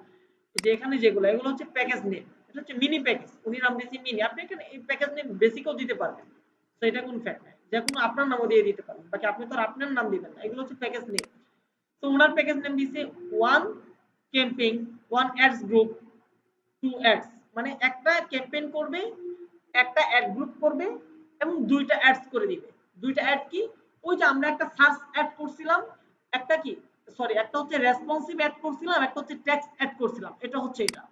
যে এখানে যেগুলো, এগুলো হচ্ছে প্যাকেজ নেম, এটা হচ্ছে মিনি প্যাকেজ, উনি নাম দিয়েছে মিনি। আপনি এখানে এই প্যাকেজ নেম বেসিকও দিতে পারবেন, তো এটা কোনো ফ্যাক্ট নাই, যে কোনো আপনার নামও দিয়ে দিতে পারেন, বাকি আপনি তো আপনার নাম দিবেন না, এগুলো হচ্ছে প্যাকেজ নেম। তো ওনার প্যাকেজ নেম দিয়েছে 1 ক্যাম্পেইন 1 অ্যাডস গ্রুপ 2 অ্যাডস, মানে একটা ক্যাম্পেইন করবে, একটা অ্যাড গ্রুপ করবে এবং 2টা অ্যাডস করে দিবে। 2টা অ্যাড কি, ওই যে আমরা একটা সার্চ অ্যাড করছিলাম, একটা কি সরি একটা হচ্ছে রেসপন্সিভ অ্যাড করছিলাম, একটা হচ্ছে টেক্সট অ্যাড করছিলাম, এটা হচ্ছে এটা,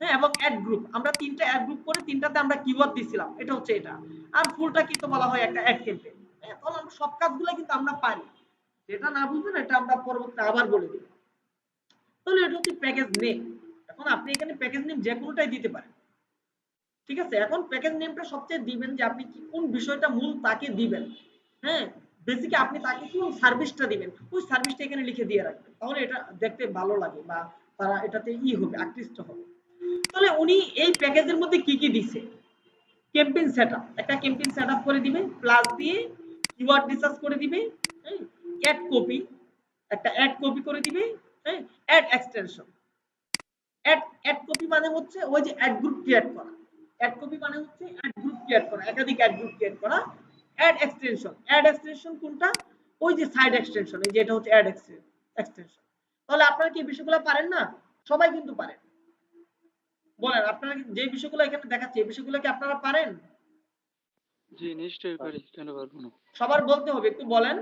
হ্যাঁ। এবং অ্যাড গ্রুপ, আমরা 3টা অ্যাড গ্রুপ করে 3টাতে আমরা কিওয়ার্ড দিছিলাম, এটা হচ্ছে এটা। আর ফুলটা কি তো বলা হয় একটা অ্যাড ক্যাম্পেইন। হ্যাঁ, তাহলে আমরা সব কাজগুলো কিন্তু আমরা পারি, যেটা না বুঝবেন এটা আমরা পরবর্তীতে আবার বলে দিব। তাহলে এটা হচ্ছে প্যাকেজ নেম। এখন আপনি এখানে প্যাকেজ নেম যে কোনোটাই দিতে পারেন, ঠিক আছে। এখন প্যাকেজ নেমটা সবচেয়ে দিবেন যে আপনি কি কোন বিষয়টা মূল তাকে দিবেন, হ্যাঁ। বেসিকে আপনি তাকে কোন সার্ভিসটা দিবেন, ওই সার্ভিসটা এখানে লিখে দিয়ে রাখবেন, তাহলে এটা দেখতে ভালো লাগে বা তারা এটাতে হবে, আকৃষ্ট হবে। তাহলে উনি এই প্যাকেজের মধ্যে কি কি দিছে, ক্যাম্পেইন সেটআপ, একটা ক্যাম্পেইন সেটআপ করে দিবে, প্লাস দিয়ে কিওয়ার্ড রিসার্চ করে দিবে, হ্যাঁ। অ্যাড কপি, একটা অ্যাড কপি করে দিবে, হ্যাঁ। অ্যাড এক্সটেনশন, অ্যাড কপি মানে হচ্ছে ওই যে অ্যাড গ্রুপ ক্রিয়েট করা, অ্যাড কপি মানে হচ্ছে অ্যাড গ্রুপ ক্রিয়েট করা, একাধিক অ্যাড গ্রুপ ক্রিয়েট করা। অ্যাড এক্সটেনশন কোনটা, ওই যে সাইড এক্সটেনশন, এই যে এটা হচ্ছে অ্যাড এক্সটেনশন। তাহলে আপনারা কি বিষয়গুলো পারেন না? সবাই কিন্তু পারেন। বলেন আপনারা যে বিষয়গুলো এখানে দেখাচ্ছে, এই বিষয়গুলো কি আপনারা পারেন? জি নিশ্চয়ই পারি, কেন পারবো না। সবার বলতে হবে, একটু বলেন।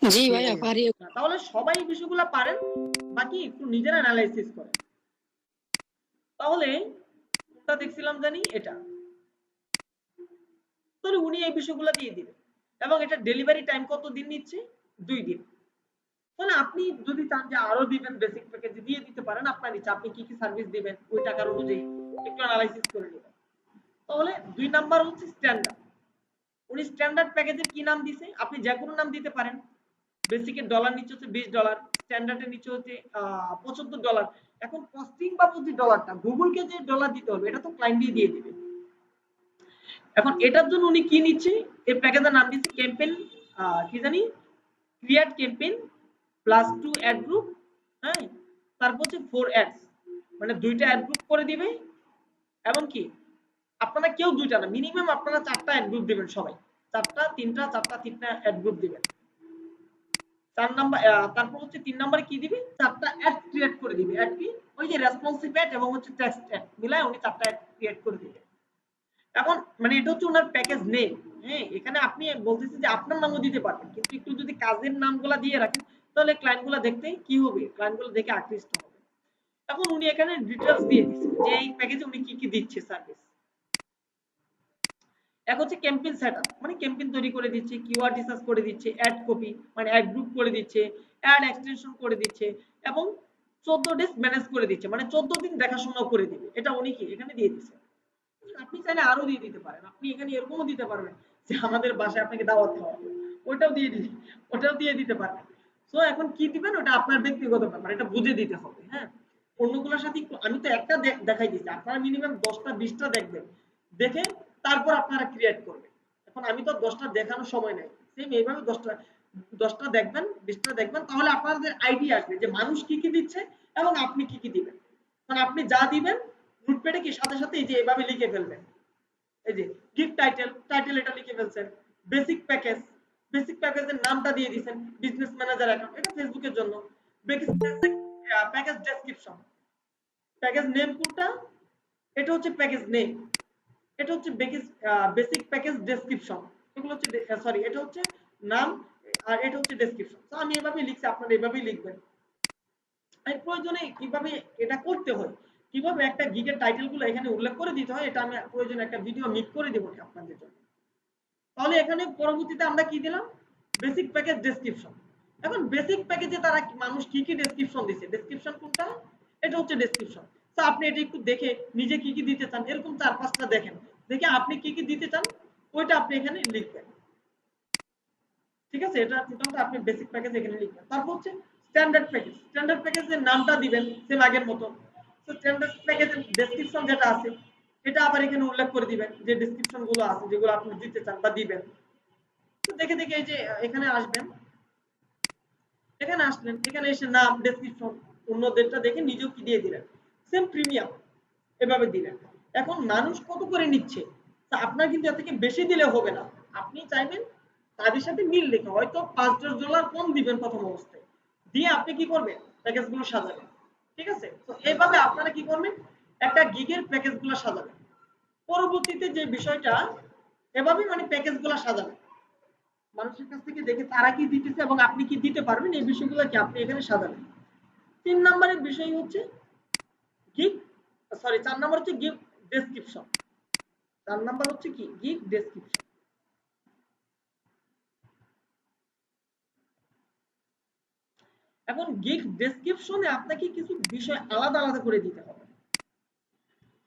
জি ভাইয়া পারি। তাহলে সবাই এই বিষয়গুলো পারেন, বাকি একটু নিজেরা অ্যানালাইসিস করেন। তাহলে কোনটা দেখছিলাম জানি, এটা। তাহলে উনি এই বিষয়গুলো দিয়ে দিবেন এবং এটা ডেলিভারি টাইম কত দিন নিচ্ছে, 2 দিন। তাহলে আপনি যদি চান যে আরো দিবেন, বেসিক প্যাকেজ দিয়ে দিতে পারেন, আপনার ইচ্ছা, আপনি কি কি সার্ভিস দিবেন ওই টাকার অনুযায়ী একটু অ্যানালাইসিস করে নেবেন। তাহলে 2 নাম্বার হচ্ছে স্ট্যান্ডার্ড। উনি স্ট্যান্ডার্ড প্যাকেজের কি নাম দিছে, আপনি যে কোনো নাম দিতে পারেন। বেসিকের ডলার নিচে হচ্ছে $20, স্ট্যান্ডার্ডের নিচে হচ্ছে $75, এখন কস্টিং বাবদ যে ডলারটা গুগলকে যে ডলার দিতে হবে এটা তো ক্লায়েন্ট দিয়ে দিবে। এখন এটার জন্য উনি কি নিচ্ছে, এই প্যাকেজের নাম দিচ্ছে ক্যাম্পেইন কি জানি ক্রিয়েট ক্যাম্পেইন +2 অ্যাড গ্রুপ, হ্যাঁ, তারপর হচ্ছে 4 অ্যাডস, মানে 2টা অ্যাড গ্রুপ করে দিবে। এবং কি আপনারা কেউ 2টা না, মিনিমাম আপনারা 4টা অ্যাড গ্রুপ দিবেন, সবাই 4টা 3টা 4টা 3টা অ্যাড গ্রুপ দিবেন। 4 নাম্বার, তারপর হচ্ছে 3 নম্বরে কি দিবে, 4টা অ্যাড ক্রিয়েট করে দিবে। অ্যাড কি, ওই যে রেসপন্সিভ অ্যাড এবং হচ্ছে টেক্সট অ্যাড মিলায় উনি 4টা অ্যাড ক্রিয়েট করে দিবে। এখন মানে এটা হচ্ছে ওনার প্যাকেজ নেম। হ্যাঁ, এখানে আপনি বলতেছেন যে আপনার নামও দিতে পারবেন, কিন্তু একটু যদি কাজের নামগুলা দিয়ে রাখেন তাহলে ক্লায়েন্টগুলো দেখতে কি হবে, ক্লায়েন্টগুলো দেখে আকৃষ্ট হবে। এখন উনি এখানে ডিটেইলস দিয়ে দিচ্ছেন যে এই প্যাকেজে উনি কি কি দিচ্ছে সার্ভিস। এক হচ্ছে ক্যাম্পেইন সেটআপ, মানে ক্যাম্পেইন তৈরি করে দিচ্ছে, কিওয়ার্ড রিসার্চ করে দিচ্ছে, অ্যাড কপি মানে অ্যাড গ্রুপ করে দিচ্ছে, অ্যাড এক্সটেনশন করে দিচ্ছে এবং 14 ডেজ ম্যানেজ করে দিচ্ছে, মানে 14 দিন দেখাশোনা করে দিবে। এটা উনি কি এখানে দিয়ে দিচ্ছে। আপনি চাইলে আরো দিয়ে দিতে পারেন, আপনি এখানে এরকমও দিতে পারবেন যে আমাদের বাসায় আপনাকে দাওয়াত খাওয়াবো, ওটাও দিয়ে দিতে পারবেন। সো এখন কি দিবেন ওটা আপনার ব্যক্তিগত ব্যাপার, এটা বুঝে দিতে হবে। হ্যাঁ, অন্যগুলোর সাথে আমি তো একটা দেখাই দিচ্ছি, আপনারা মিনিমাম 10টা 20টা দেখবেন, দেখে তারপর আপনারা ক্রিয়েট করবেন। এখন আমি তো 10টা দেখানোর সময় নাই, সেম এইভাবে 10টা দেখবেন 20টা দেখবেন, তাহলে আপনাদের আইডিয়া আসবে যে মানুষ কি কি দিচ্ছে এবং আপনি কি কি দিবেন। মানে আপনি যা দিবেন নোটপ্যাডে কি সাথে সাথে এই যে এভাবে লিখে ফেলবেন। এই যে গিফট টাইটেল এটা লিখে ফেলছেন, বেসিক প্যাকেজের নামটা দিয়ে দিবেন বিজনেস ম্যানেজার অ্যাকাউন্ট, এটা ফেসবুকের জন্য। Basic package description, package name কোনটা, এটা হচ্ছে প্যাকেজ নেম, এটা হচ্ছে বেসিক প্যাকেজ ডেসক্রিপশন, এগুলো হচ্ছে সরি এটা হচ্ছে নাম আর এটা হচ্ছে ডেসক্রিপশন। তো আমি এভাবে লিখছি, আপনারা এভাবেই লিখবেন। এর প্রয়োজনে কিভাবে এটা করতে হয়, কিভাবে একটা গিগের টাইটেলগুলো এখানে উল্লেখ করে দিতে হয়, এটা আমি প্রয়োজনে একটা ভিডিও মেক করে দেব আপনাদের জন্য। তাহলে এখানে পরবর্তীতে আমরা কি দিলাম, বেসিক প্যাকেজ ডেসক্রিপশন। এখন বেসিক প্যাকেজে তারা মানুষ কি কি ডেসক্রিপশন দিচ্ছে, ডেসক্রিপশন কোনটা, এটা হচ্ছে ডেসক্রিপশন। তো আপনি এটা একটু দেখে নিজে কি কি দিতে চান এরকম 4-5টা দেখেন, দেখে আপনি কি কি দিতে চান ওইটা আপনি এখানে লিখবেন। ঠিক আছে, এটা টোটালটা আপনি বেসিক প্যাকেজ এখানে লিখবেন। তারপর হচ্ছে স্ট্যান্ডার্ড প্যাকেজের নামটা দিবেন সেম আগের মতো। তো স্ট্যান্ডার্ড প্যাকেজের ডেসক্রিপশন যেটা আছে এটা আবার এখানে উল্লেখ করে দিবেন, যে ডেসক্রিপশন গুলো আছে যেগুলো আপনি দিতে চান বা দিবেন। তো দেখে দেখে এই যে এখানে আসবেন, এখানে আসলেন, এখানে এসে নাম ডেসক্রিপশন অন্যদেরটা দেখে নিজেও কি দিয়ে দিলেন, সেম প্রিমিয়াম এভাবে দিলেন। এখন মানুষ কত করে নিচ্ছে, তা আপনার কিন্তু এর থেকে বেশি দিলে হবে না, আপনি চাইবেন তাদের সাথে মিল রেখে হয়তো $5-10 কম দিবেন প্রথম অবস্থায়, দিয়ে আপনি কি করবেন প্যাকেজগুলো সাজাবেন। ঠিক আছে, তো এইভাবে আপনারা কি করবেন একটা গিগের প্যাকেজগুলো সাজাবেন। পরবর্তীতে যে বিষয়টা এভাবে মানে প্যাকেজগুলো সাজাবেন, মানুষের কাছ থেকে দেখে তারা কি দিতেছে এবং আপনি কি দিতে পারবেন এই বিষয়গুলো কি আপনি এখানে সাজাবেন। 3 নম্বরের বিষয় হচ্ছে গিগ, সরি 4 নম্বর হচ্ছে গিগ ডেসক্রিপশন। 4 নাম্বার হচ্ছে কি গিগ ডেসক্রিপশন। এখন গিগ ডেসক্রিপশনে আপনাকে কিছু বিষয় আলাদা আলাদা করে দিতে হবে।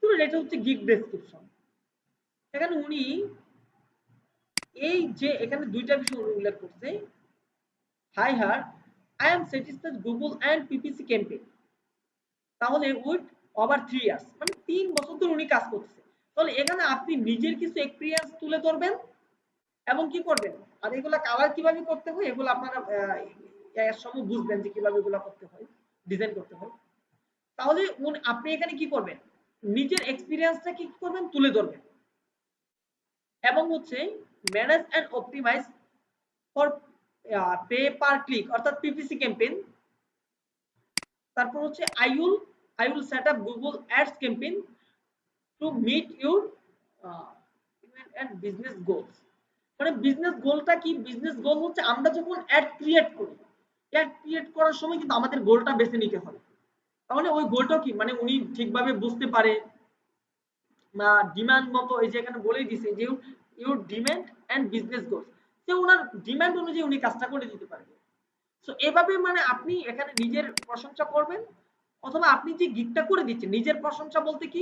ধরুন এটা হচ্ছে গিগ ডেসক্রিপশন, এখানে উনি এই যে এখানে দুইটা বিষয় উল্লেখ করছে, hi her I am satisfied Google and PPC campaign, তাহলে উইথ ওভার 3 ইয়ার্স, মানে 3 বছর ধরে উনি কাজ করতেছে। তাহলে এখানে আপনি নিজের কিছু এক্সপেরিয়েন্স তুলে ধরবেন এবং কি করবেন, আর এগুলা কালার কিভাবে করতে হয় এগুলো আপনারা এর সময় বুঝবেন যে কিভাবে এগুলো করতে হয়, ডিজাইন করতে হয়। তাহলে আপনি এখানে কি করবেন, নিজের এক্সপেরিয়েন্সটা কি করবেন তুলে ধরবেন এবং হচ্ছে manage and optimise for pay per click অর্থাৎ পিপিসি ক্যাম্পেইন। তারপর হচ্ছে I will set up Google Ads campaign to meet your and business goals। মানে বিজনেস গোলটা কি, বিজনেস গোল হচ্ছে আমরা যখন অ্যাড ক্রিয়েট করি, অ্যাড ক্রিয়েট করার সময় কিন্তু আমাদের গোলটা বেছে নিতে হবে। তাহলে ওই গোলটা কি মানে উনি ঠিকভাবে বুঝতে পারে না, ডিমান্ড মতো এই যে এখানে বলেই দিছে যে your demand and business goals, যে ওনার ডিমান্ড অনুযায়ী উনি কাজটা করে দিতে পারবে। সো এভাবে মানে আপনি এখানে নিজের প্রশংসা করবেন, অথবা আপনি যে গিগটা করে দিচ্ছেন, নিজের প্রশংসা বলতে কি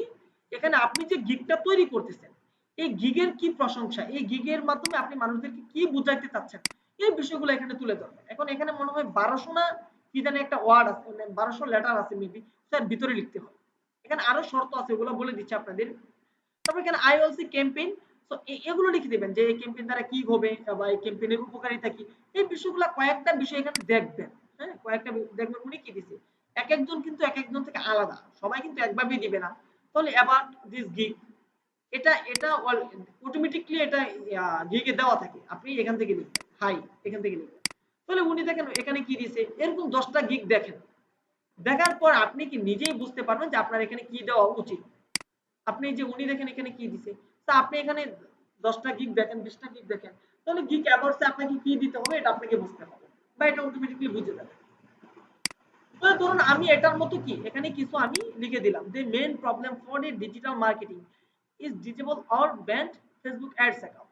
এখানে আপনি যে গিগটা তৈরি করতেছেন এই গিগের কি প্রশংসা, এই গিগের মাধ্যমে আপনি মানুষদেরকে কি বুঝাইতে চাচ্ছেন এই বিষয়গুলো এখানে তুলে ধরবেন। এখন এখানে মনে হয় 1200 না কি জানি একটা ওয়ার্ড আছে, 1200 লেটার আছে মেবি, স্যার ভিতরে লিখতে হয়। এখানে আরো শর্ত আছে, ওগুলো বলে দিচ্ছি আপনাদের। তারপর এখানে আইওএলসি ক্যাম্পেইন, তো এগুলো লিখে দিবেন যে এই ক্যাম্পেইন দ্বারা কি হবে বা এই ক্যাম্পেইনের উপকারিতা কি, এই বিষয়গুলো কয়েকটা বিষয় এখানে দেখবেন। হ্যাঁ, কয়েকটা দেখবেন উনি কি দিছে। এক একজন কিন্তু এক একজন থেকে আলাদা, সবাই কিন্তু একভাবেই দিবে না। তাহলে অ্যাবাউট দিস গিগ, এটা এটা অটোমেটিকলি এটা গিগে দেওয়া থাকে, আপনি এখান থেকে লিখবেন হাই, এখান থেকে লিখবেন। তাহলে উনি দেখেন এখানে কি দিছে, এরকম 10টা গিগ দেখেন, দেখার পর আপনি কি নিজেই বুঝতে পারবেন যে আপনার এখানে কি দেওয়া উচিত। আপনি যে উনি দেখেন এখানে কি দিছে, তা আপনি এখানে 10টা গিগ দেখেন, 20টা গিগ দেখেন, তাহলে গিগ অ্যাবাউটসে আপনাকে কি দিতে হবে এটা আপনাকে বুঝতে হবে, বা এটা অটোমেটিক্যালি বুঝে যাবে। তাহলে ধরুন আমি এটার মতো কি এখানে কিছু আমি লিখে দিলাম, the main problem for the digital marketing is disable or banned Facebook ads account,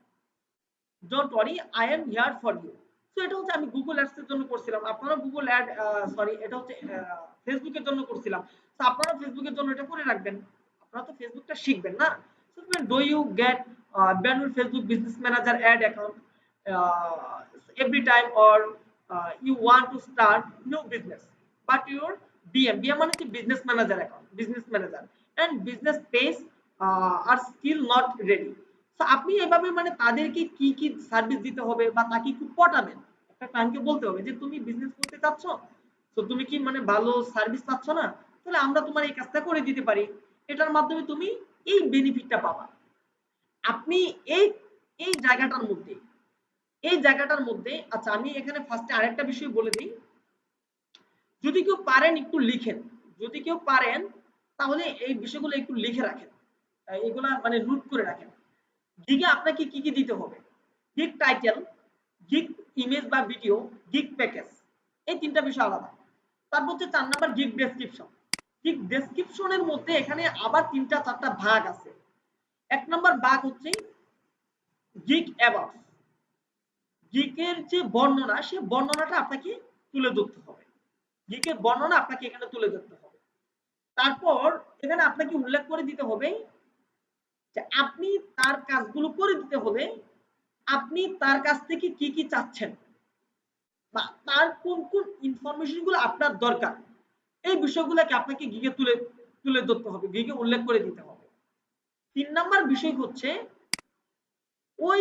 don't worry I am here for you। তো এটা হচ্ছে আমি গুগল অ্যাডস এর জন্য করছিলাম, আপনারা গুগল অ্যাড সরি এটা হচ্ছে ফেসবুকের জন্য করছিলাম। তো আপনারা ফেসবুকের জন্য এটা করে রাখবেন, আপনারা তো ফেসবুকটা শিখবেন না। So do you get ban with Facebook business manager ad account every time, or you want to start new business but your BM মানে হচ্ছে business manager account, business manager and business page are still not ready। তো আপনি এভাবে মানে তাদেরকে কি কি service দিতে হবে বা তাকে একটু পটাবেন, একটা ক্লায়েন্টকে বলতে হবে যে তুমি বিজনেস করতে চাচ্ছ, তো তুমি কি মানে ভালো সার্ভিস পাচ্ছ না, তাহলে আমরা তোমার এই কাজটা করে দিতে পারি, এটার মাধ্যমে তুমি এই বেনিফিটটা পাবা। আপনি এই এই জায়গাটার মধ্যে আচ্ছা আমি এখানে ফার্স্টে আরেকটা বিষয় বলে দিই, যদি কেউ পারেন একটু লিখেন, যদি কেউ পারেন তাহলে এই বিষয়গুলো একটু লিখে রাখেন, এগুলা মানে নোট করে রাখেন। গিগে আপনাকে কি কি দিতে হবে, গিগ টাইটেল, গিগ ইমেজ বা ভিডিও, গিগ প্যাকেজ, এই তিনটা বিষয় আলাদা। তারপর হচ্ছে 4 নাম্বার গিগ ডেসক্রিপশন। গিগ ডেসক্রিপশনের মধ্যে এখানে আবার 3টা 4টা ভাগ আছে। 1 নাম্বার ভাগ হচ্ছে গিগ অ্যাবাউট, গিগের যে বর্ণনা সে বর্ণনাটা আপনাকে তুলে ধরতে হবে, গিগের বর্ণনা আপনাকে এখানে তুলে ধরতে হবে। তারপর এখানে আপনাকে উল্লেখ করে দিতে হবে যে আপনি তার কাজগুলো করে দিতে হবে, আপনি তার কাছ থেকে কি কি চাচ্ছেন বা তার কোন কোন ইনফরমেশন গুলো আপনার দরকার, এই বিষয়গুলোকে আপনাকে গিগে তুলে ধরতে হবে, গিগে উল্লেখ করে দিতে হবে। 3 নাম্বার বিষয় হচ্ছে ওই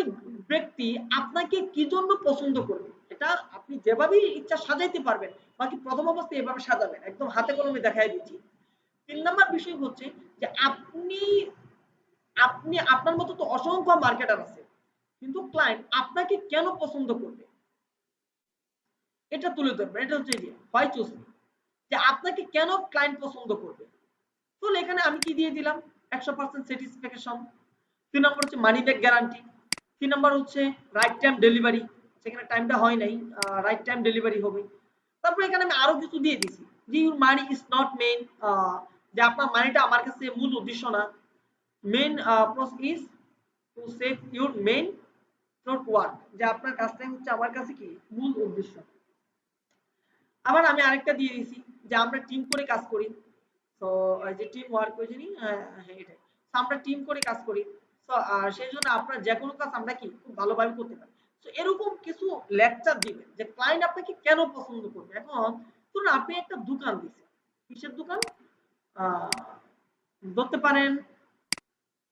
ব্যক্তি আপনাকে কি জন্য পছন্দ করবে, এটা আপনি যেভাবেই ইচ্ছা সাজাইতে পারবেন, বাকি প্রথম অবস্থায় এভাবে সাজাবেন, একদম হাতে কলমে দেখাই দিচ্ছি। 3 নাম্বার বিষয় হচ্ছে যে আপনি আপনি আপনার মতো তো অসংখ্য মার্কেটার আছে, কিন্তু ক্লায়েন্ট আপনাকে কেন পছন্দ করবে এটা তুলে ধরবেন। এটা হচ্ছে যে হয় চুজ যে আপনাকে কেন ক্লায়েন্ট পছন্দ করবে। তো এখানে আমি কি দিয়ে দিলাম 100% স্যাটিসফ্যাকশন। 2 নম্বর হচ্ছে মানি ব্যাক গ্যারান্টি। 3 নম্বর হচ্ছে রাইট টাইম ডেলিভারি, সেখানে টাইমটা হয় নাই, রাইট টাইম ডেলিভারি হবে। তারপর এখানে আমি আরো কিছু দিয়ে দিছি যে your money is not main, যে আপনার মানিটা আমার কাছে মূল উদ্দেশ্য না, main process is to save your main not work, যে আপনার কাজটাই হচ্ছে আমার কাছে কি মূল উদ্দেশ্য। আবার আমি আরেকটা দিয়ে দিয়েছি যে আমরা টিম করে কাজ করি, তো যে টিম ওয়ার্ক করে জানি, হ্যাঁ এটাই, আমরা টিম করে কাজ করি, তো সেই জন্য আপনার যে কোনো কাজ আমরা কি খুব ভালোভাবে করতে পারি। তো এরকম কিছু লেকচার দিবেন যে ক্লায়েন্ট আপনাকে কেন পছন্দ করবে। এখন ধরুন আপনি একটা দোকান দিচ্ছেন, কিসের দোকান, ধরতে পারেন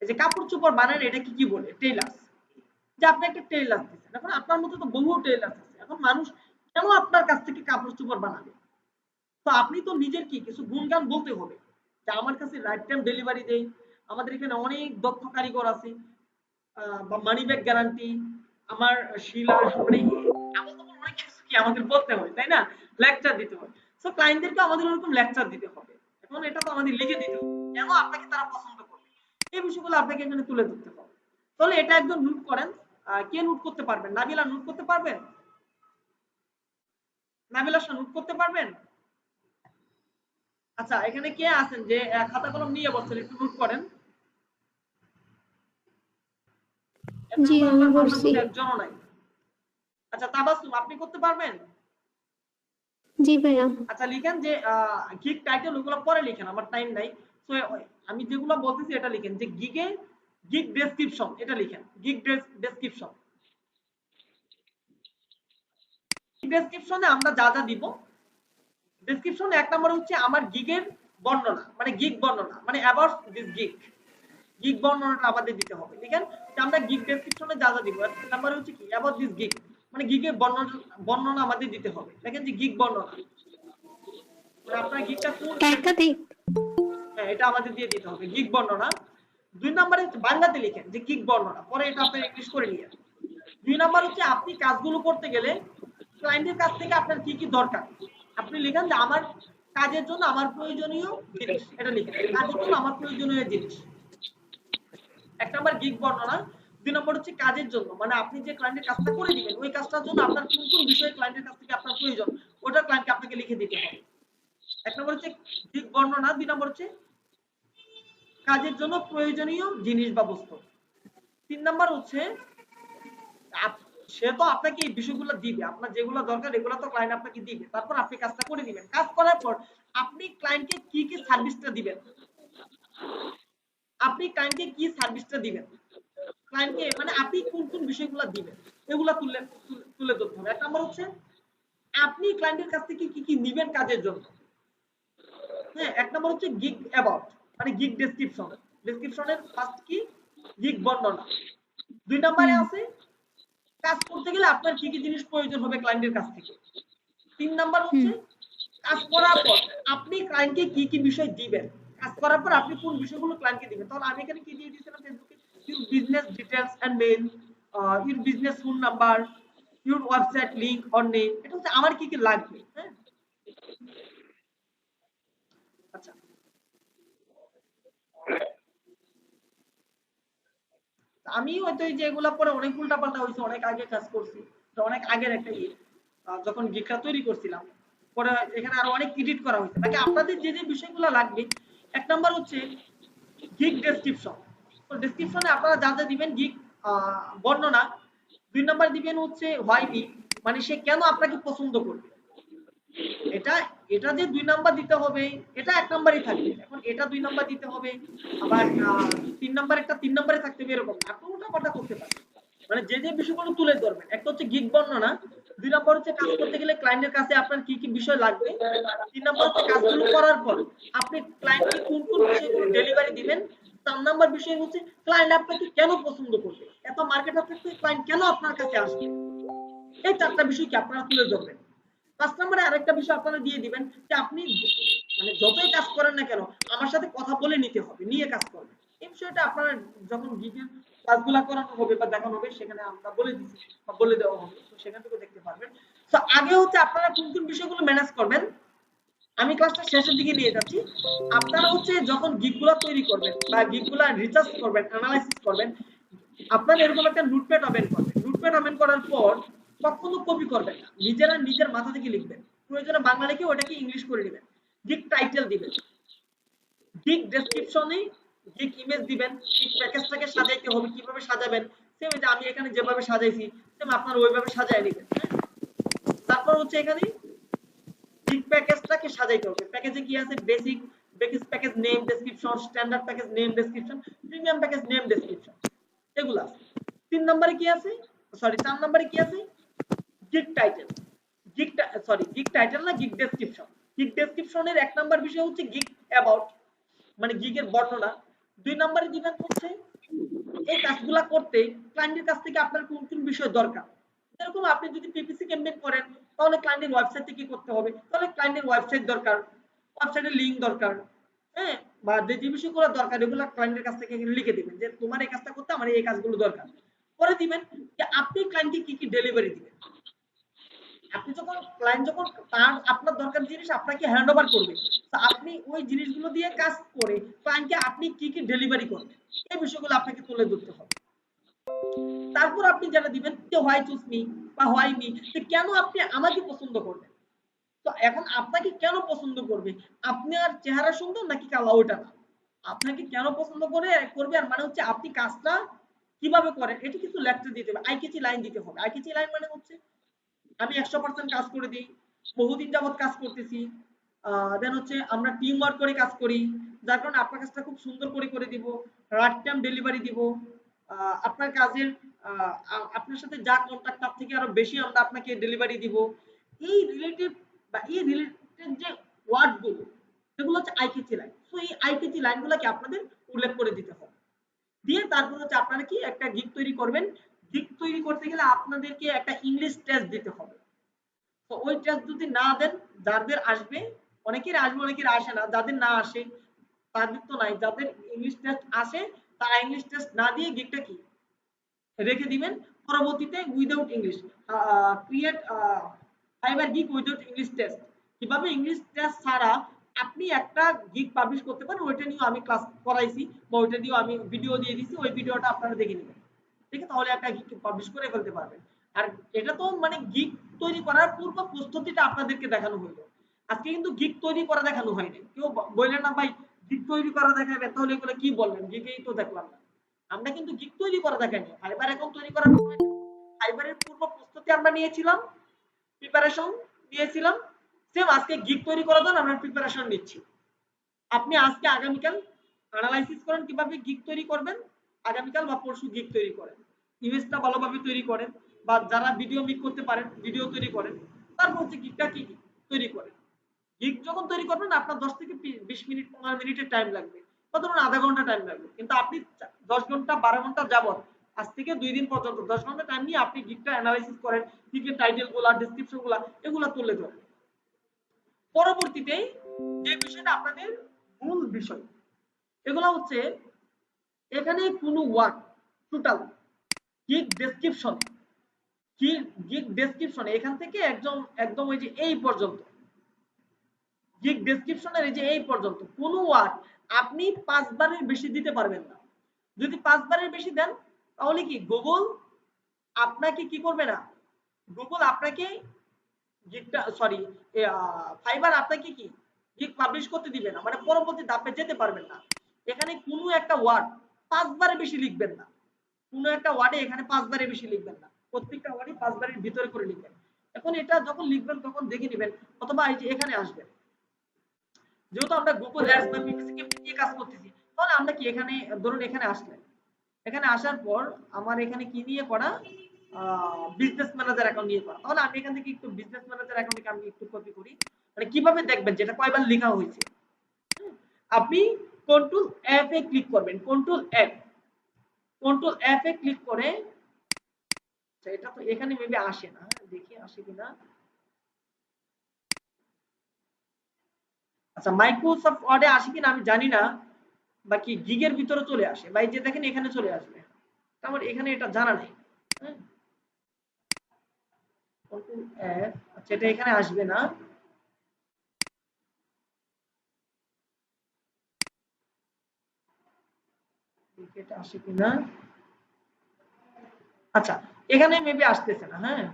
এই যে কাপড় চোপড় বানান, এটা কি কি বলে টেইলার্স, যে আপনি একটা টেইলার্স দিচ্ছেন, এখন আপনার মতো তো বহু টেইলার্স আছে, এখন মানুষ কেন আপনার কাছ থেকে কাপড় চোপড় বানাবে, তো আপনি তো নিজের কি কিছু গুণগান বলতে হবে যে আমার কাছে রাইট টাইম ডেলিভারি দেই, আমাদের এখানে অনেক দক্ষ কারিগর আছে, বা মানি ব্যাক গ্যারান্টি, আমার শিলা, মানে অনেক কিছু কি আমাদের বলতে হয়, তাই না, লেকচার দিতে হয়। সো ক্লায়েন্টদেরকে আমাদের ওরকম লেকচার দিতে হবে, এখন এটা তো আমাদের লিখে দিতে হবে কেন আপনাকে তারা পছন্দ করবে, এই বিষয়গুলো আপনাকে এখানে তুলে ধরতে হবে। তাহলে এটা একদম নোট করেন। কে নোট করতে পারবেন, নাবিলা নোট করতে পারবেন, নাবিলা নোট করতে পারবেন। আচ্ছা এখানে কে আছেন যে খাতা কলম নিয়ে বসছেন, একটু নোট করেন। জি আমি করছি। একজনও নাই। আচ্ছা তাবাসসুম আপনি করতে পারবেন। জি ভাইয়া। আচ্ছা লিখেন যে গিগ টাইটেল ওগুলো পরে লিখেন, আমার টাইম নাই। সো আমি যেগুলো বলতেছি এটা লিখেন যে গিগ ডেসক্রিপশন, এটা লিখেন গিগ ডেসক্রিপশন। ডেসক্রিপশনে আমরা যা যা দিব ডেসক্রিপশন 1 নম্বরে হচ্ছে আমার গিগের বর্ণনা, মানে গিগ বর্ণনা, মানে অ্যাবাউট দিস গিগ। গিগ বর্ণনাটা আমাদের দিতে হবে। লিখেন যে আমরা গিগ ডেসক্রিপশনে যা যা দিব। 1 নম্বরে হচ্ছে কি অ্যাবাউট দিস গিগ, মানে গিগের বর্ণনা আমাদের দিতে হবে। দেখেন যে গিগ বর্ণনা, মানে আপনার গিগটা কোন, একাধিক। হ্যাঁ এটা আমাদের দিয়ে দিতে হবে গিগ বর্ণনা। 2 নম্বরে বাংলাতে লিখেন যে গিগ বর্ণনা, পরে এটা আপনি ইংলিশ করে নিয়ে। 2 নাম্বার হচ্ছে আপনি কাজগুলো করতে গেলে ক্লায়েন্টের কাছ থেকে আপনার কি কি দরকার, আপনি লিখেন যে আমার কাজের জন্য আমার প্রয়োজনীয় জিনিস, এটা লিখেন কাজের জন্য আমার প্রয়োজনীয় জিনিস। 1 নাম্বার গিগ বর্ণনা। 2 নম্বর হচ্ছে কাজের জন্য, মানে আপনি যে ক্লায়েন্টের কাজটা করে দিবেন ওই কাজটার জন্য আপনার কোন কোন বিষয়ে ক্লায়েন্টের কাছ থেকে আপনার প্রয়োজন, ওটা ক্লায়েন্টকে আপনাকে লিখে দিতে হবে। 1 নম্বর হচ্ছে গিগ বর্ণনা, 2 নম্বর হচ্ছে কাজের জন্য প্রয়োজনীয় জিনিস বা বস্তু। 3 নাম্বার হচ্ছে সে তো আপনাকে এই বিষয়গুলো দিবে, আপনার যেগুলো দরকার এগুলো তো ক্লায়েন্ট আপনাকে দিবে, তারপর আপনি কাজটা করে দিবেন। কাজ করার পর আপনি ক্লায়েন্টকে কি কি সার্ভিসটা দিবেন, আপনি ক্লায়েন্টকে কি সার্ভিসটা দিবেন, ক্লায়েন্টকে মানে আপনি কোন কোন বিষয়গুলো দিবেন এগুলো তুলে ধরতে হবে। 1 নম্বর হচ্ছে আপনি ক্লায়েন্টের কাছ থেকে কি কি নিবেন কাজের জন্য। হ্যাঁ 1 নম্বর হচ্ছে গিগ অ্যাবাউট, মানে গিগ ডেসক্রিপশন, ডেসক্রিপশনের ফার্স্ট কি গিগ বর্ণনা। 2 নম্বরে আছে কাজ করতে গেলে আপনার কি কি জিনিস প্রয়োজন হবে ক্লায়েন্টের কাছ থেকে। 3 নাম্বার হচ্ছে কাজ করার পর আপনি ক্লায়েন্টকে কি কি বিষয় দিবেন, কাজ করার পর আপনি কোন বিষয়গুলো ক্লায়েন্টকে দিবেন। তাহলে আমি এখানে কি দিয়ে দিয়েছিলাম ফেসবুকে, your business details and mail, your business phone number, your website link or name, এটা হচ্ছে আমার কি কি লাগবে। হ্যাঁ আচ্ছা আমি হয়তো এই যে এগুলা পরে অনেক উল্টাপাল্টা হয়েছে, অনেক আগে কাজ করছি, অনেক আগের একটা যখন গিগটা তৈরি করছিলাম, পরে এখানে আরো অনেক এডিট করা হয়েছে। বাকি আপনাদের যে যে বিষয়গুলো লাগবে, 1 নাম্বার হচ্ছে গিগ ডেসক্রিপশন, তো ডেসক্রিপশনে আপনারা যা যা দিবেন গিগ বর্ণনা। 2 নাম্বার দিবেন হচ্ছে হোয়াই মি, মানে সে কেন আপনাকে পছন্দ করবে। এটা এটা যে 2 নাম্বার দিতে হবে এটা 1 নাম্বারই থাকবে, এখন এটা 2 নাম্বার দিতে হবে, আবার 3 নাম্বার একটা 3 নাম্বারে থাকতে হবে, এরকম না, আপনি উল্টাপাল্টা করতে পারেন। মানে যে যে বিষয়গুলো তুলে ধরবেন, একটা হচ্ছে গিগ বর্ণনা, 2 নাম্বার হচ্ছে কাজ করতে গেলে ক্লায়েন্টের কাছে আপনার কি কি বিষয় লাগবে, 3 নাম্বার হচ্ছে কাজগুলো করার পর আপনি ক্লায়েন্টকে কোন কোন বিষয়গুলো ডেলিভারি দিবেন, 4 নাম্বার বিষয় হচ্ছে ক্লায়েন্ট আপনাকে কেন পছন্দ করবে, এত মার্কেট আপনাকে ক্লায়েন্ট কেন আপনার কাছে আসবে। এই 4টা বিষয় কি আপনারা তুলে ধরবেন। 5 নম্বরে আরেকটা বিষয় আপনারা দিয়ে দিবেন যে আপনি মানে যতই কাজ করেন না কেন আমার সাথে কথা বলে নিতে হবে, নিয়ে কাজ করবেন। এই বিষয়টা আপনারা যখন গিগের কাজগুলো করানো হবে বা দেখানো হবে সেখানে আমরা বলে দিচ্ছি বা বলে দেওয়া হবে, তো সেখান থেকে দেখতে পারবেন। তো আগে হচ্ছে আপনারা কোন কোন বিষয়গুলো ম্যানেজ করবেন আমি ক্লাসটা শেষের দিকে নিয়ে যাচ্ছি। আপনারা হচ্ছে যখন গিগগুলো তৈরি করবেন বা গিগগুলো রিসার্চ করবেন, অ্যানালাইসিস করবেন, আপনারা এরকম একটা নোটপ্যাড ওপেন করবেন। নোটপ্যাড ওপেন করার পর কখনো কপি করবেন না, নিজেরা নিজের মাথা থেকে লিখবেন, প্রয়োজনে বাংলা লিখে ওটাকে ইংলিশ করে নেবেন। গিগ টাইটেল দিবেন, গিগ ডেসক্রিপশনে গিগ ইমেজ দিবেন, গিগ প্যাকেজটাকে সাজাইতে হবে, কিভাবে সাজাবেন সেম যে আমি এখানে যেভাবে সাজাইছি সেম আপনারা ওইভাবে সাজায় নেবেন। তারপর হচ্ছে এখানে গিগ প্যাকেজটাকে সাজাইতে হবে, প্যাকেজে কি আছে basic package name description, standard package name description, premium package name description, এগুলো আছে। 3 নম্বরে কি আছে, সরি 4 নম্বরে কি আছে গিগ টাইটেল, গিগ টাইটেল না গিগ ডেসক্রিপশন। গিগ ডেসক্রিপশনের 1 নাম্বার বিষয় হচ্ছে গিগ অ্যাবাউট, মানে গিগের বর্ণনা। 2 নম্বরে দিবেন হচ্ছে এই কাজগুলা করতে ক্লায়েন্টের কাছ থেকে আপনার কোন কোন বিষয় দরকার। যেরকম আপনি যদি পিপিসি ক্যাম্পেইন করেন তাহলে ক্লায়েন্টের ওয়েবসাইটে কি করতে হবে, তাহলে ক্লায়েন্টের ওয়েবসাইট দরকার, ওয়েবসাইটের লিংক দরকার, হ্যাঁ বা যে বিষয়গুলো দরকার এগুলো ক্লায়েন্টের কাছ থেকে লিখে দিবেন যে তোমার এই কাজটা করতে আমার এই কাজগুলো দরকার। পরে দিবেন যে আপনি ক্লায়েন্টকে কি কি ডেলিভারি দিবেন, আপনি যখন ক্লায়েন্ট যখন তার আপনার দরকার জিনিস আপনাকে হ্যান্ড ওভার করবে, তো আপনি ওই জিনিসগুলো দিয়ে কাজ করে ক্লায়েন্টকে আপনি কি কি ডেলিভারি করবেন এই বিষয়গুলো আপনাকে তুলে ধরতে হবে। তারপর আপনি যেটা দিবেন যে হোয়াই চুজ মি বা হোয়াই মি, যে কেন আপনি আমাকে পছন্দ করবেন। তো এখন আপনাকে কেন পছন্দ করবে, আপনার চেহারা সুন্দর নাকি কালা, ওটা না, আপনাকে কেন পছন্দ করবে আর মানে হচ্ছে আপনি কাজটা কিভাবে করেন এটা কিছু লেখতে দিতে হবে, আইকিচি লাইন দিতে হবে। আইকিচি লাইন মানে হচ্ছে আমি 100% কাজ করে দিই, বহুদিন যাবত কাজ করতেছি, দেন হচ্ছে আমরা টিম ওয়ার্ক করে কাজ করি, যার কারণে আপনার কাজটা খুব সুন্দর করে করে দিব, রাইট টাইম ডেলিভারি দিব, আপনার কাজের আপনার সাথে যা কন্ট্যাক্ট তার থেকে আরো বেশি আমরা আপনাকে ডেলিভারি দিব। এই রিলেটিভ বা গিফটের যে ওয়ার্ড গুলো সেগুলো হচ্ছে আইকিচি লাইন। সো এই আইকিচি লাইনগুলোকে আপনাদের উল্লেখ করে দিতে হবে। দিয়ে তারপর হচ্ছে আপনারা কি একটা গিগ তৈরি করবেন। গিগ তৈরি করতে গেলে আপনাদেরকে একটা ইংলিশ টেস্ট দিতে হবে। তো ওই টেস্ট যদি না দেন, যাদের আসবে, অনেকের আসবে অনেকের আসে না, যাদের না আসে তাদের তো নাই, যাদের ইংলিশ টেস্ট আসে তারা ইংলিশ টেস্ট না দিয়ে গিগটা কি রেখে দিবেন। পরবর্তীতে without English create fibre gig without English test, কিভাবে ইংলিশ টেস্ট ছাড়া আপনি একটা গিগ পাবলিশ করতে পারেন, ওইটা নিয়ে আমি ক্লাস করাইছি বা ওইটা নিয়ে আমি ভিডিও দিয়ে দিছি, ওই ভিডিওটা আপনারা দেখে নেবেন। ঠিক আছে, তাহলে একটা গিগ পাবলিশ করে ফেলতে পারবেন। আর এটা তো মানে গিগ তৈরি করার পূর্ব প্রস্তুতিটা আপনাদেরকে দেখানো হইলো। আজকে কিন্তু গিগ তৈরি করা দেখানো হয়নি। কেউ বললেন না ভাই গিগ তৈরি করা দেখাবে, তাহলে এগুলো কি বললেন, গিগেই তো দেখলাম না। আমরা কিন্তু গিগ তৈরি করা দেখাইনি, ফাইবার অ্যাকাউন্ট তৈরি করার ফাইবারের পূর্ব প্রস্তুতি আমরা নিয়েছিলাম, প্রিপারেশন নিয়েছিলাম। সেম আজকে গিগ তৈরি করার জন্য আমরা প্রিপারেশন নিচ্ছি। আপনি আজকে আগামীকাল অ্যানালাইসিস করেন কিভাবে গিগ তৈরি করবেন, আগামীকাল বা পরশু গিগ তৈরি করেন, ইমেজটা ভালোভাবে তৈরি করেন, বা যারা ভিডিও মেক করতে পারেন ভিডিও তৈরি করেন, তারপর হচ্ছে গিগটা কি তৈরি করেন। গিগ যখন তৈরি করবেন আপনার 10 থেকে 20 মিনিট 15 মিনিটের টাইম লাগবে, বা ধরুন আধা ঘন্টা টাইম লাগবে, কিন্তু আপনি 10 ঘন্টা 12 ঘন্টা যাবত আজ থেকে 2 দিন পর্যন্ত 10 ঘন্টা টাইম নিয়ে আপনি গিগটা অ্যানালাইসিস করেন, গিগের টাইটেল গুলা, ডেসক্রিপশন গুলা এগুলা তুলে ধরেন। পরবর্তীতে যে বিষয়টা আপনাদের মূল বিষয়, এগুলো হচ্ছে এখানে কোনো word total gig description, gig description এখান থেকে একদম একদম ওই যে এই পর্যন্ত, গিগ ডেসক্রিপশনের এই যে এই পর্যন্ত কোনো ওয়ার্ড আপনি 5 বারের বেশি দিতে পারবেন না। যদি 5 বারের বেশি দেন তাহলে কি গুগল আপনাকে কি করবে না, গুগল আপনাকে গিগটা সরি ফাইবার আপনাকে কি গিগ পাবলিশ করতে দিবে না, মানে পরবর্তী ধাপে যেতে পারবেন না। এখানে কোনো একটা ওয়ার্ড 5 বারের বেশি লিখবেন না, কোনো একটা ওয়ার্ডে এখানে 5 বারের বেশি লিখবেন না, প্রত্যেকটা ওয়ার্ডে 5 বারের ভিতরে করে লিখবেন। এখন এটা যখন লিখবেন তখন দেখে নেবেন, অথবা এই যে এখানে আসবেন, যেহেতু আমরা গুগল অ্যাডস বা পিপিসি ক্যাম্পেইন নিয়ে কাজ করতেছি, তাহলে আমরা কি এখানে ধরুন এখানে আসলেন, এখানে আসার পর আমার এখানে কি নিয়ে করা, বিজনেস ম্যানেজার অ্যাকাউন্ট নিয়ে করা, তাহলে আমি এখান থেকে একটু বিজনেস ম্যানেজার অ্যাকাউন্ট থেকে আমি একটু কপি করি। মানে কিভাবে দেখবেন যেটা কয়বার লেখা হয়েছে, আপনি কন্ট্রোল এফ এ ক্লিক করবেন, কন্ট্রোল এফ এ ক্লিক করে, এটা তো এখানে মেবি আসে না, দেখি আসে কিনা। আচ্ছা মাইক্রোসফট ওয়ার্ডে আসে কিনা আমি জানি না, বাকি গিগের ভিতরে চলে আসে, ভাই যে দেখেন এখানে চলে আসবে, আমার এখানে এটা জানা নেই। কন্ট্রোল এফ, আচ্ছা এটা এখানে আসবে না, এটা আসে কিনা, আচ্ছা এখানে মেবি আসতেছে না। হ্যাঁ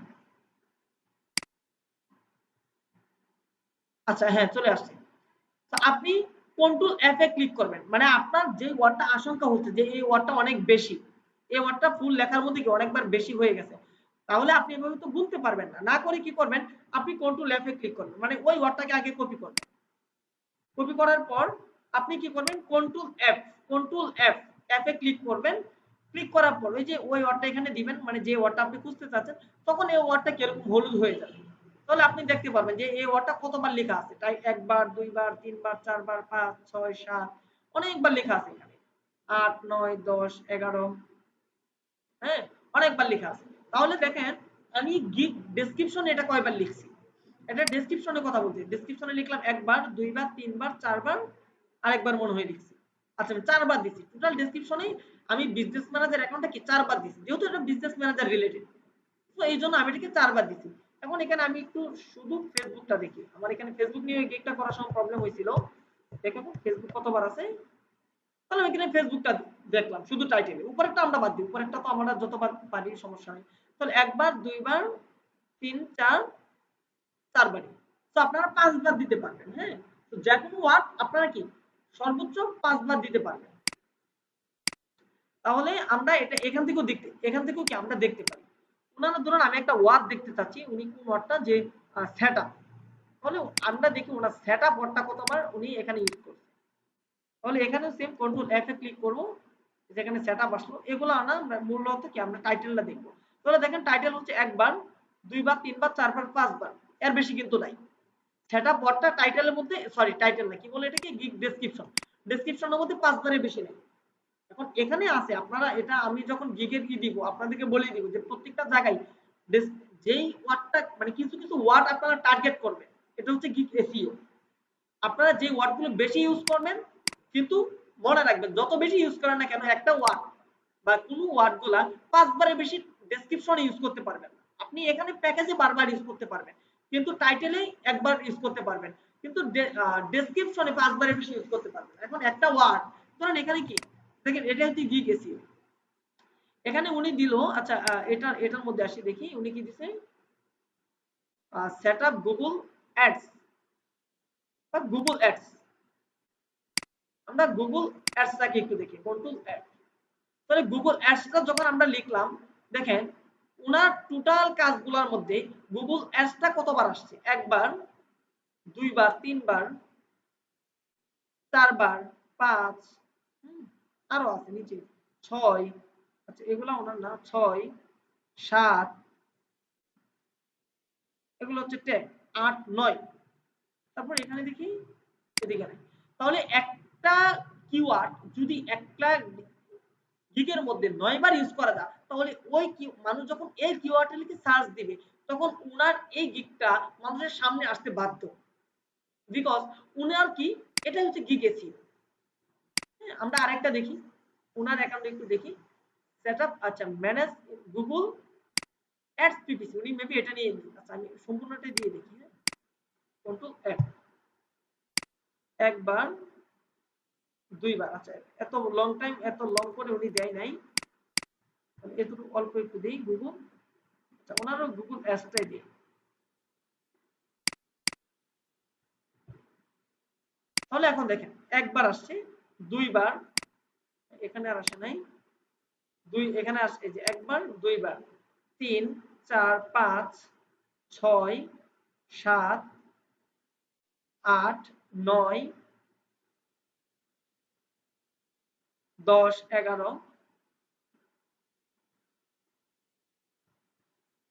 আচ্ছা হ্যাঁ চলে আসছে। তো আপনি কন্ট্রোল এফ এ ক্লিক করবেন, মানে আপনার যে ওয়ার্ডটা আশঙ্কা হচ্ছে যে এই ওয়ার্ডটা অনেক বেশি, এই ওয়ার্ডটা ফুল লেখার মধ্যে কি অনেকবার বেশি হয়ে গেছে, তাহলে আপনি এভাবে তো গুনতে পারবেন না, না করে কি করবেন, আপনি কন্ট্রোল এফ এ ক্লিক করবেন, মানে ওই ওয়ার্ডটাকে আগে কপি করবেন। কপি করার পর আপনি কি করবেন, কন্ট্রোল এফ এ ক্লিক করবেন। ক্লিক করার পর ওই যে ওই ওয়ার্ডটা এখানে দিবেন, মানে যে ওয়ার্ডটা আপনি খুঁজতে চাচ্ছেন, তখন এই ওয়ার্ডটা কিরকম হলুদ হয়ে যাবে, তাহলে আপনি দেখতে পারবেন যে এই ওয়ার্ডটা কতবার লেখা আছে, তাই একবার, দুইবার, তিনবার, চারবার, 5, 6, 7 অনেকবার লেখা আছে এখানে, 8, 9, 10, 11, হ্যাঁ অনেকবার লেখা আছে। তাহলে দেখেন আমি গিগ ডেসক্রিপশন এটা কয়বার লিখছি, এটা ডেসক্রিপশনের কথা বলছি, ডেসক্রিপশনে লিখলাম একবার, দুইবার, তিনবার, চারবার, আরেকবার মনে হয় লিখছি। আচ্ছা আমি 4 বার দিছি, টোটাল ডেসক্রিপশনে আমি বিজনেস ম্যানেজার অ্যাকাউন্টটা কি 4 বার দিছি, যেহেতু এটা বিজনেস ম্যানেজার রিলেটেড, তো এই জন্য আমি এটাকে 4 বার দিছি। এখন এখানে আমি একটু শুধু ফেসবুকটা দেখি, আমার এখানে ফেসবুক নিয়ে গিগটা করার সময় প্রবলেম হয়েছিল, দেখেন ফেসবুক কতবার আছে, তাহলে আমি এখানে ফেসবুকটা দেখলাম শুধু টাইটেলে, উপরেরটা আমরা বাদ দিই, উপরেরটা তো আমরা যতবার পারি সমস্যা নেই, তাহলে একবার, দুইবার, 3, 4, 4 বারই, তো আপনারা 5 বার দিতে পারবেন। হ্যাঁ তো যে কোনো ওয়ার্ড আপনারা কি সর্বোচ্চ 5 বার দিতে পারবেন, তাহলে আমরা এটা এখান থেকেও কি আমরা দেখতে পারি। উনার ধরুন আমি একটা ওয়ার্ড দেখতে চাচ্ছি, উনি কোন ওয়ার্ডটা যে সেটআপ, তাহলে আমরা দেখি ওনার সেটআপ ওয়ার্ডটা কতবার উনি এখানে ইউজ করছে, তাহলে এখানে সেম কন্ট্রোল এফ এ ক্লিক করব, যেখানে সেটআপ আসলো, এগুলো আনা মূলত কি আমরা টাইটেলটা দেখব, তাহলে দেখেন টাইটেল হচ্ছে একবার, দুইবার, তিনবার, চারবার, 5 বার, এর বেশি কিন্তু নাই। সেটআপ ওয়ার্ডটা টাইটেলের মধ্যে, সরি টাইটেল না, কি বলে এটাকে, গিগ ডেসক্রিপশন, ডেসক্রিপশনের মধ্যে 5 বারের বেশি নেই। এখন এখানে আছে আপনারা, এটা আমি যখন গিগের কি দিব আপনাদেরকে বলে দিব যে প্রত্যেকটা জায়গায় যেই ওয়ার্ডটা মানে কিছু কিছু ওয়ার্ড আপনারা টার্গেট করবেন, এটা হচ্ছে গিগ এসইও। আপনারা যে ওয়ার্ডগুলো বেশি ইউজ করবেন, কিন্তু মনে রাখবেন যত বেশি ইউজ করেন না কেন একটা ওয়ার্ড বা কোনো ওয়ার্ডগুলা 5 বারের বেশি ডেসক্রিপশনে ইউজ করতে পারবেন না। আপনি এখানে প্যাকেজে বারবার ইউজ করতে পারবেন, কিন্তু টাইটেলে একবার ইউজ করতে পারবেন, কিন্তু ডেসক্রিপশনে 5 বারের বেশি ইউজ করতে পারবেন। এখন একটা ওয়ার্ড ধরেন এখানে কি দেখেন, এটা হচ্ছে গিগ এসইও। এখানে উনি দিল, আচ্ছা এটার মধ্যে আসি দেখি উনি কি দিছে, সেটআপ গুগল অ্যাডস বা গুগল অ্যাডস। আমরা গুগল অ্যাডসটাকে একটু দেখি, কন্ট্রোল অ্যাড। তাহলে গুগল অ্যাডসটা যখন আমরা লিখলাম, দেখেন ওনার টোটাল কাজগুলোর মধ্যে গুগল অ্যাডসটা কতবার আসছে, একবার, দুইবার, তিনবার, চারবার, 5, আরো আছে নিচে 6, আচ্ছা এগুলা ওনার না, 6, 7, এগুলো হচ্ছে 10, 8, 9, তারপর এখানে দেখি এদিকে নাই। তাহলে একটা কিওয়ার্ড যদি একটা গিগের মধ্যে 9 বার ইউজ করা যায়, তাহলে ওই মানুষ যখন এই কিওয়ার্ডটা লিখে সার্চ দিবে, তখন উনার এই গিগটা মানুষের সামনে আসতে বাধ্য, বিকজ উনার কি, এটা হচ্ছে গিগ এসইও। আমরা আরেকটা দেখি, উনার অ্যাকাউন্টে একটু দেখি, সেটআপ, আচ্ছা ম্যানেজ গুগল অ্যাডস পিপিসি, উনি মেবি এটা নিয়ে, আচ্ছা আমি সম্পূর্ণটা দিয়ে দেখি, হ্যাঁ, কন্ট্রোল অ্যাড, একবার, দুইবার, আচ্ছা এত লং টাইম, এত লং করে উনি দেয় নাই, এতটুকু অল্প একটু দেই গুগল, আচ্ছা ওনারও গুগল অ্যাডসটাই দিই। তাহলে এখন দেখেন একবার আসছে, দুইবার, এখানে আর আসে নাই, এখানে আসছে, এই যে একবার, দুইবার, 3, 4, 5, 6, 7, 8, 9, 10, 11,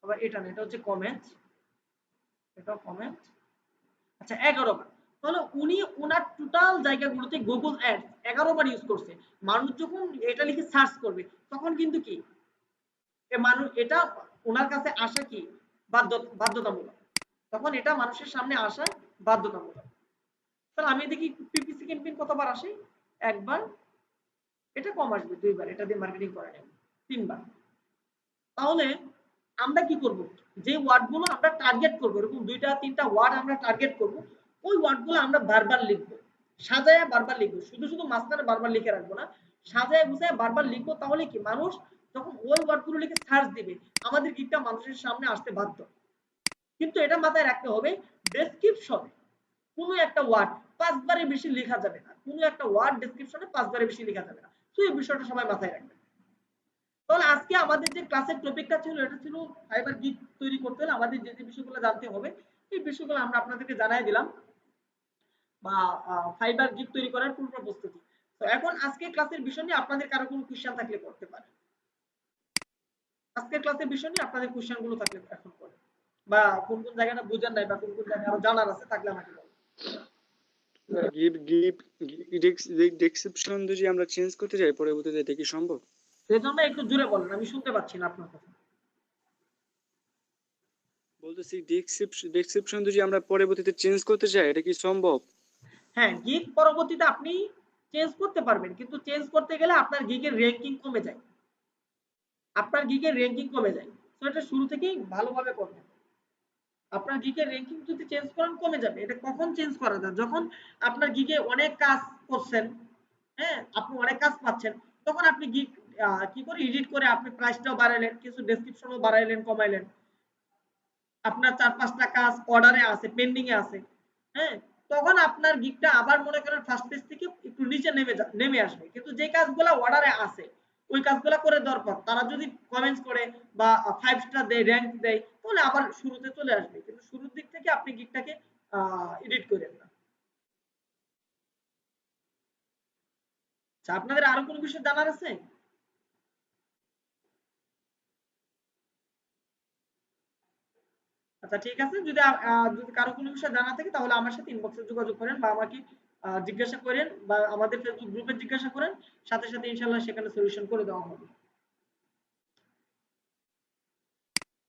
আবার এটা না, এটা হচ্ছে কমেন্ট, এটাও কমেন্ট, আচ্ছা 11 বার। তাহলে উনি ওনার টোটাল জায়গাগুলোতে গুগল অ্যাডস 11 বার ইউজ করছে। মানুষ যখন এটা লিখে সার্চ করবে, তখন কিন্তু কি মানুষ এটা ওনার কাছে আসা কি বাধ্যতামূলক, তখন এটা মানুষের সামনে আসা বাধ্যতামূলক। তাহলে আমি দেখি পিপিসি ক্যাম্পেইন কতবার আসে, একবার, এটা কম আসবে, দুইবার, এটা দিয়ে মার্কেটিং করে নেব, 3 বার। তাহলে আমরা কি করব, যে ওয়ার্ডগুলো আমরা টার্গেট করব, এরকম 2টা 3টা ওয়ার্ড আমরা টার্গেট করব, ওই ওয়ার্ডগুলো আমরা বারবার লিখব, সাজায়া বারবার লিখব, শুধু শুধু মাঝখানে বারবার লিখে রাখবো না, সাজায় গুছায় বারবার লিখবো। তাহলে কি মানুষ যখন ওই ওয়ার্ডগুলো লিখে সার্চ দিবে, আমাদের গিগটা মানুষের সামনে আসতে বাধ্য। কিন্তু এটা মাথায় রাখতে হবে, ডেসক্রিপশনে কোনো একটা ওয়ার্ড 5 বারের বেশি লেখা যাবে না, কোনো একটা ওয়ার্ড ডেসক্রিপশনে 5 বারের বেশি লেখা যাবে না। তো এই বিষয়টা সবাই মাথায় রাখবেন। তাহলে আজকে আমাদের যে ক্লাসের টপিকটা ছিল, এটা ছিল ফাইবার গিগ তৈরি করতে হলে আমাদের যে যে বিষয়গুলো জানতে হবে, এই বিষয়গুলো আমরা আপনাদেরকে জানাই দিলাম, বা ফাইবার গিগ তৈরি করার পূর্ব প্রস্তুতি। তো এখন আজকে ক্লাসের বিষয় নিয়ে আপনাদের কারো কোনো কোশ্চেন থাকলে করতে পারে, আজকের ক্লাসের বিষয় নিয়ে আপনাদের কোশ্চেন গুলো থাকলে এখন করে, বা কোন কোন জায়গাটা বুঝেন নাই বা কোন কোন জায়গা আরো জানার আছে থাকলে আমাকে বলুন। ডেসক্রিপশন যদি আমরা চেঞ্জ করতে যাই পরবর্তীতে, এটা কি সম্ভব? সেজন্য একটু জোরে বলেন, আমি শুনতে পাচ্ছি না আপনার কথা। বলতেছি ডেসক্রিপশন যদি আমরা পরবর্তীতে চেঞ্জ করতে চাই, এটা কি সম্ভব? হ্যাঁ, গিগ পরবর্তীতে আপনি চেঞ্জ করতে পারবেন, কিন্তু চেঞ্জ করতে গেলে আপনার গিগের র্যাঙ্কিং কমে যায়, আপনার গিগের র্যাঙ্কিং কমে যায়। তো এটা শুরু থেকেই ভালোভাবে করবেন। আপনার গিগের র্যাঙ্কিং যদি চেঞ্জ করেন কমে যাবে। এটা কখন চেঞ্জ করা যায়, যখন আপনার গিগে অনেক কাজ করছেন, হ্যাঁ আপনি অনেক কাজ পাচ্ছেন, তখন আপনি গিগ কি করে এডিট করে আপনি প্রাইসটাও বাড়াইলেন, কিছু ডেসক্রিপশনও বাড়াইলেন, কমাইলেন, আপনার 4-5টা কাজ অর্ডারে আছে, পেন্ডিং এ আছে, হ্যাঁ তখন আপনার গিগটা আবার মনে করেন ফার্স্ট পেজ থেকে একটু নিচে নেমে আসবে। কিন্তু যে কাজগুলো অর্ডারে আছে, ওই কাজগুলো করে দেওয়ার পর তারা যদি কমেন্টস করে বা 5 স্টার দেয়, র‍্যাঙ্ক দেয়, তাহলে আবার শুরুতে চলে আসবে। কিন্তু শুরুর দিক থেকে আপনি গিগটাকে এডিট করেন না। আচ্ছা, আপনাদের আরো কোনো বিষয় জানার আছে? আচ্ছা ঠিক আছে, যদি যদি কারো কোনো বিষয় জানা থাকে তাহলে আমার সাথে ইনবক্সে যোগাযোগ করেন বা আমাকে জিজ্ঞাসা করেন বা আমাদের ফেসবুক গ্রুপে জিজ্ঞাসা করেন, সাথে সাথে ইনশাআল্লাহ সেখানে সলিউশন করে দেওয়া হবে।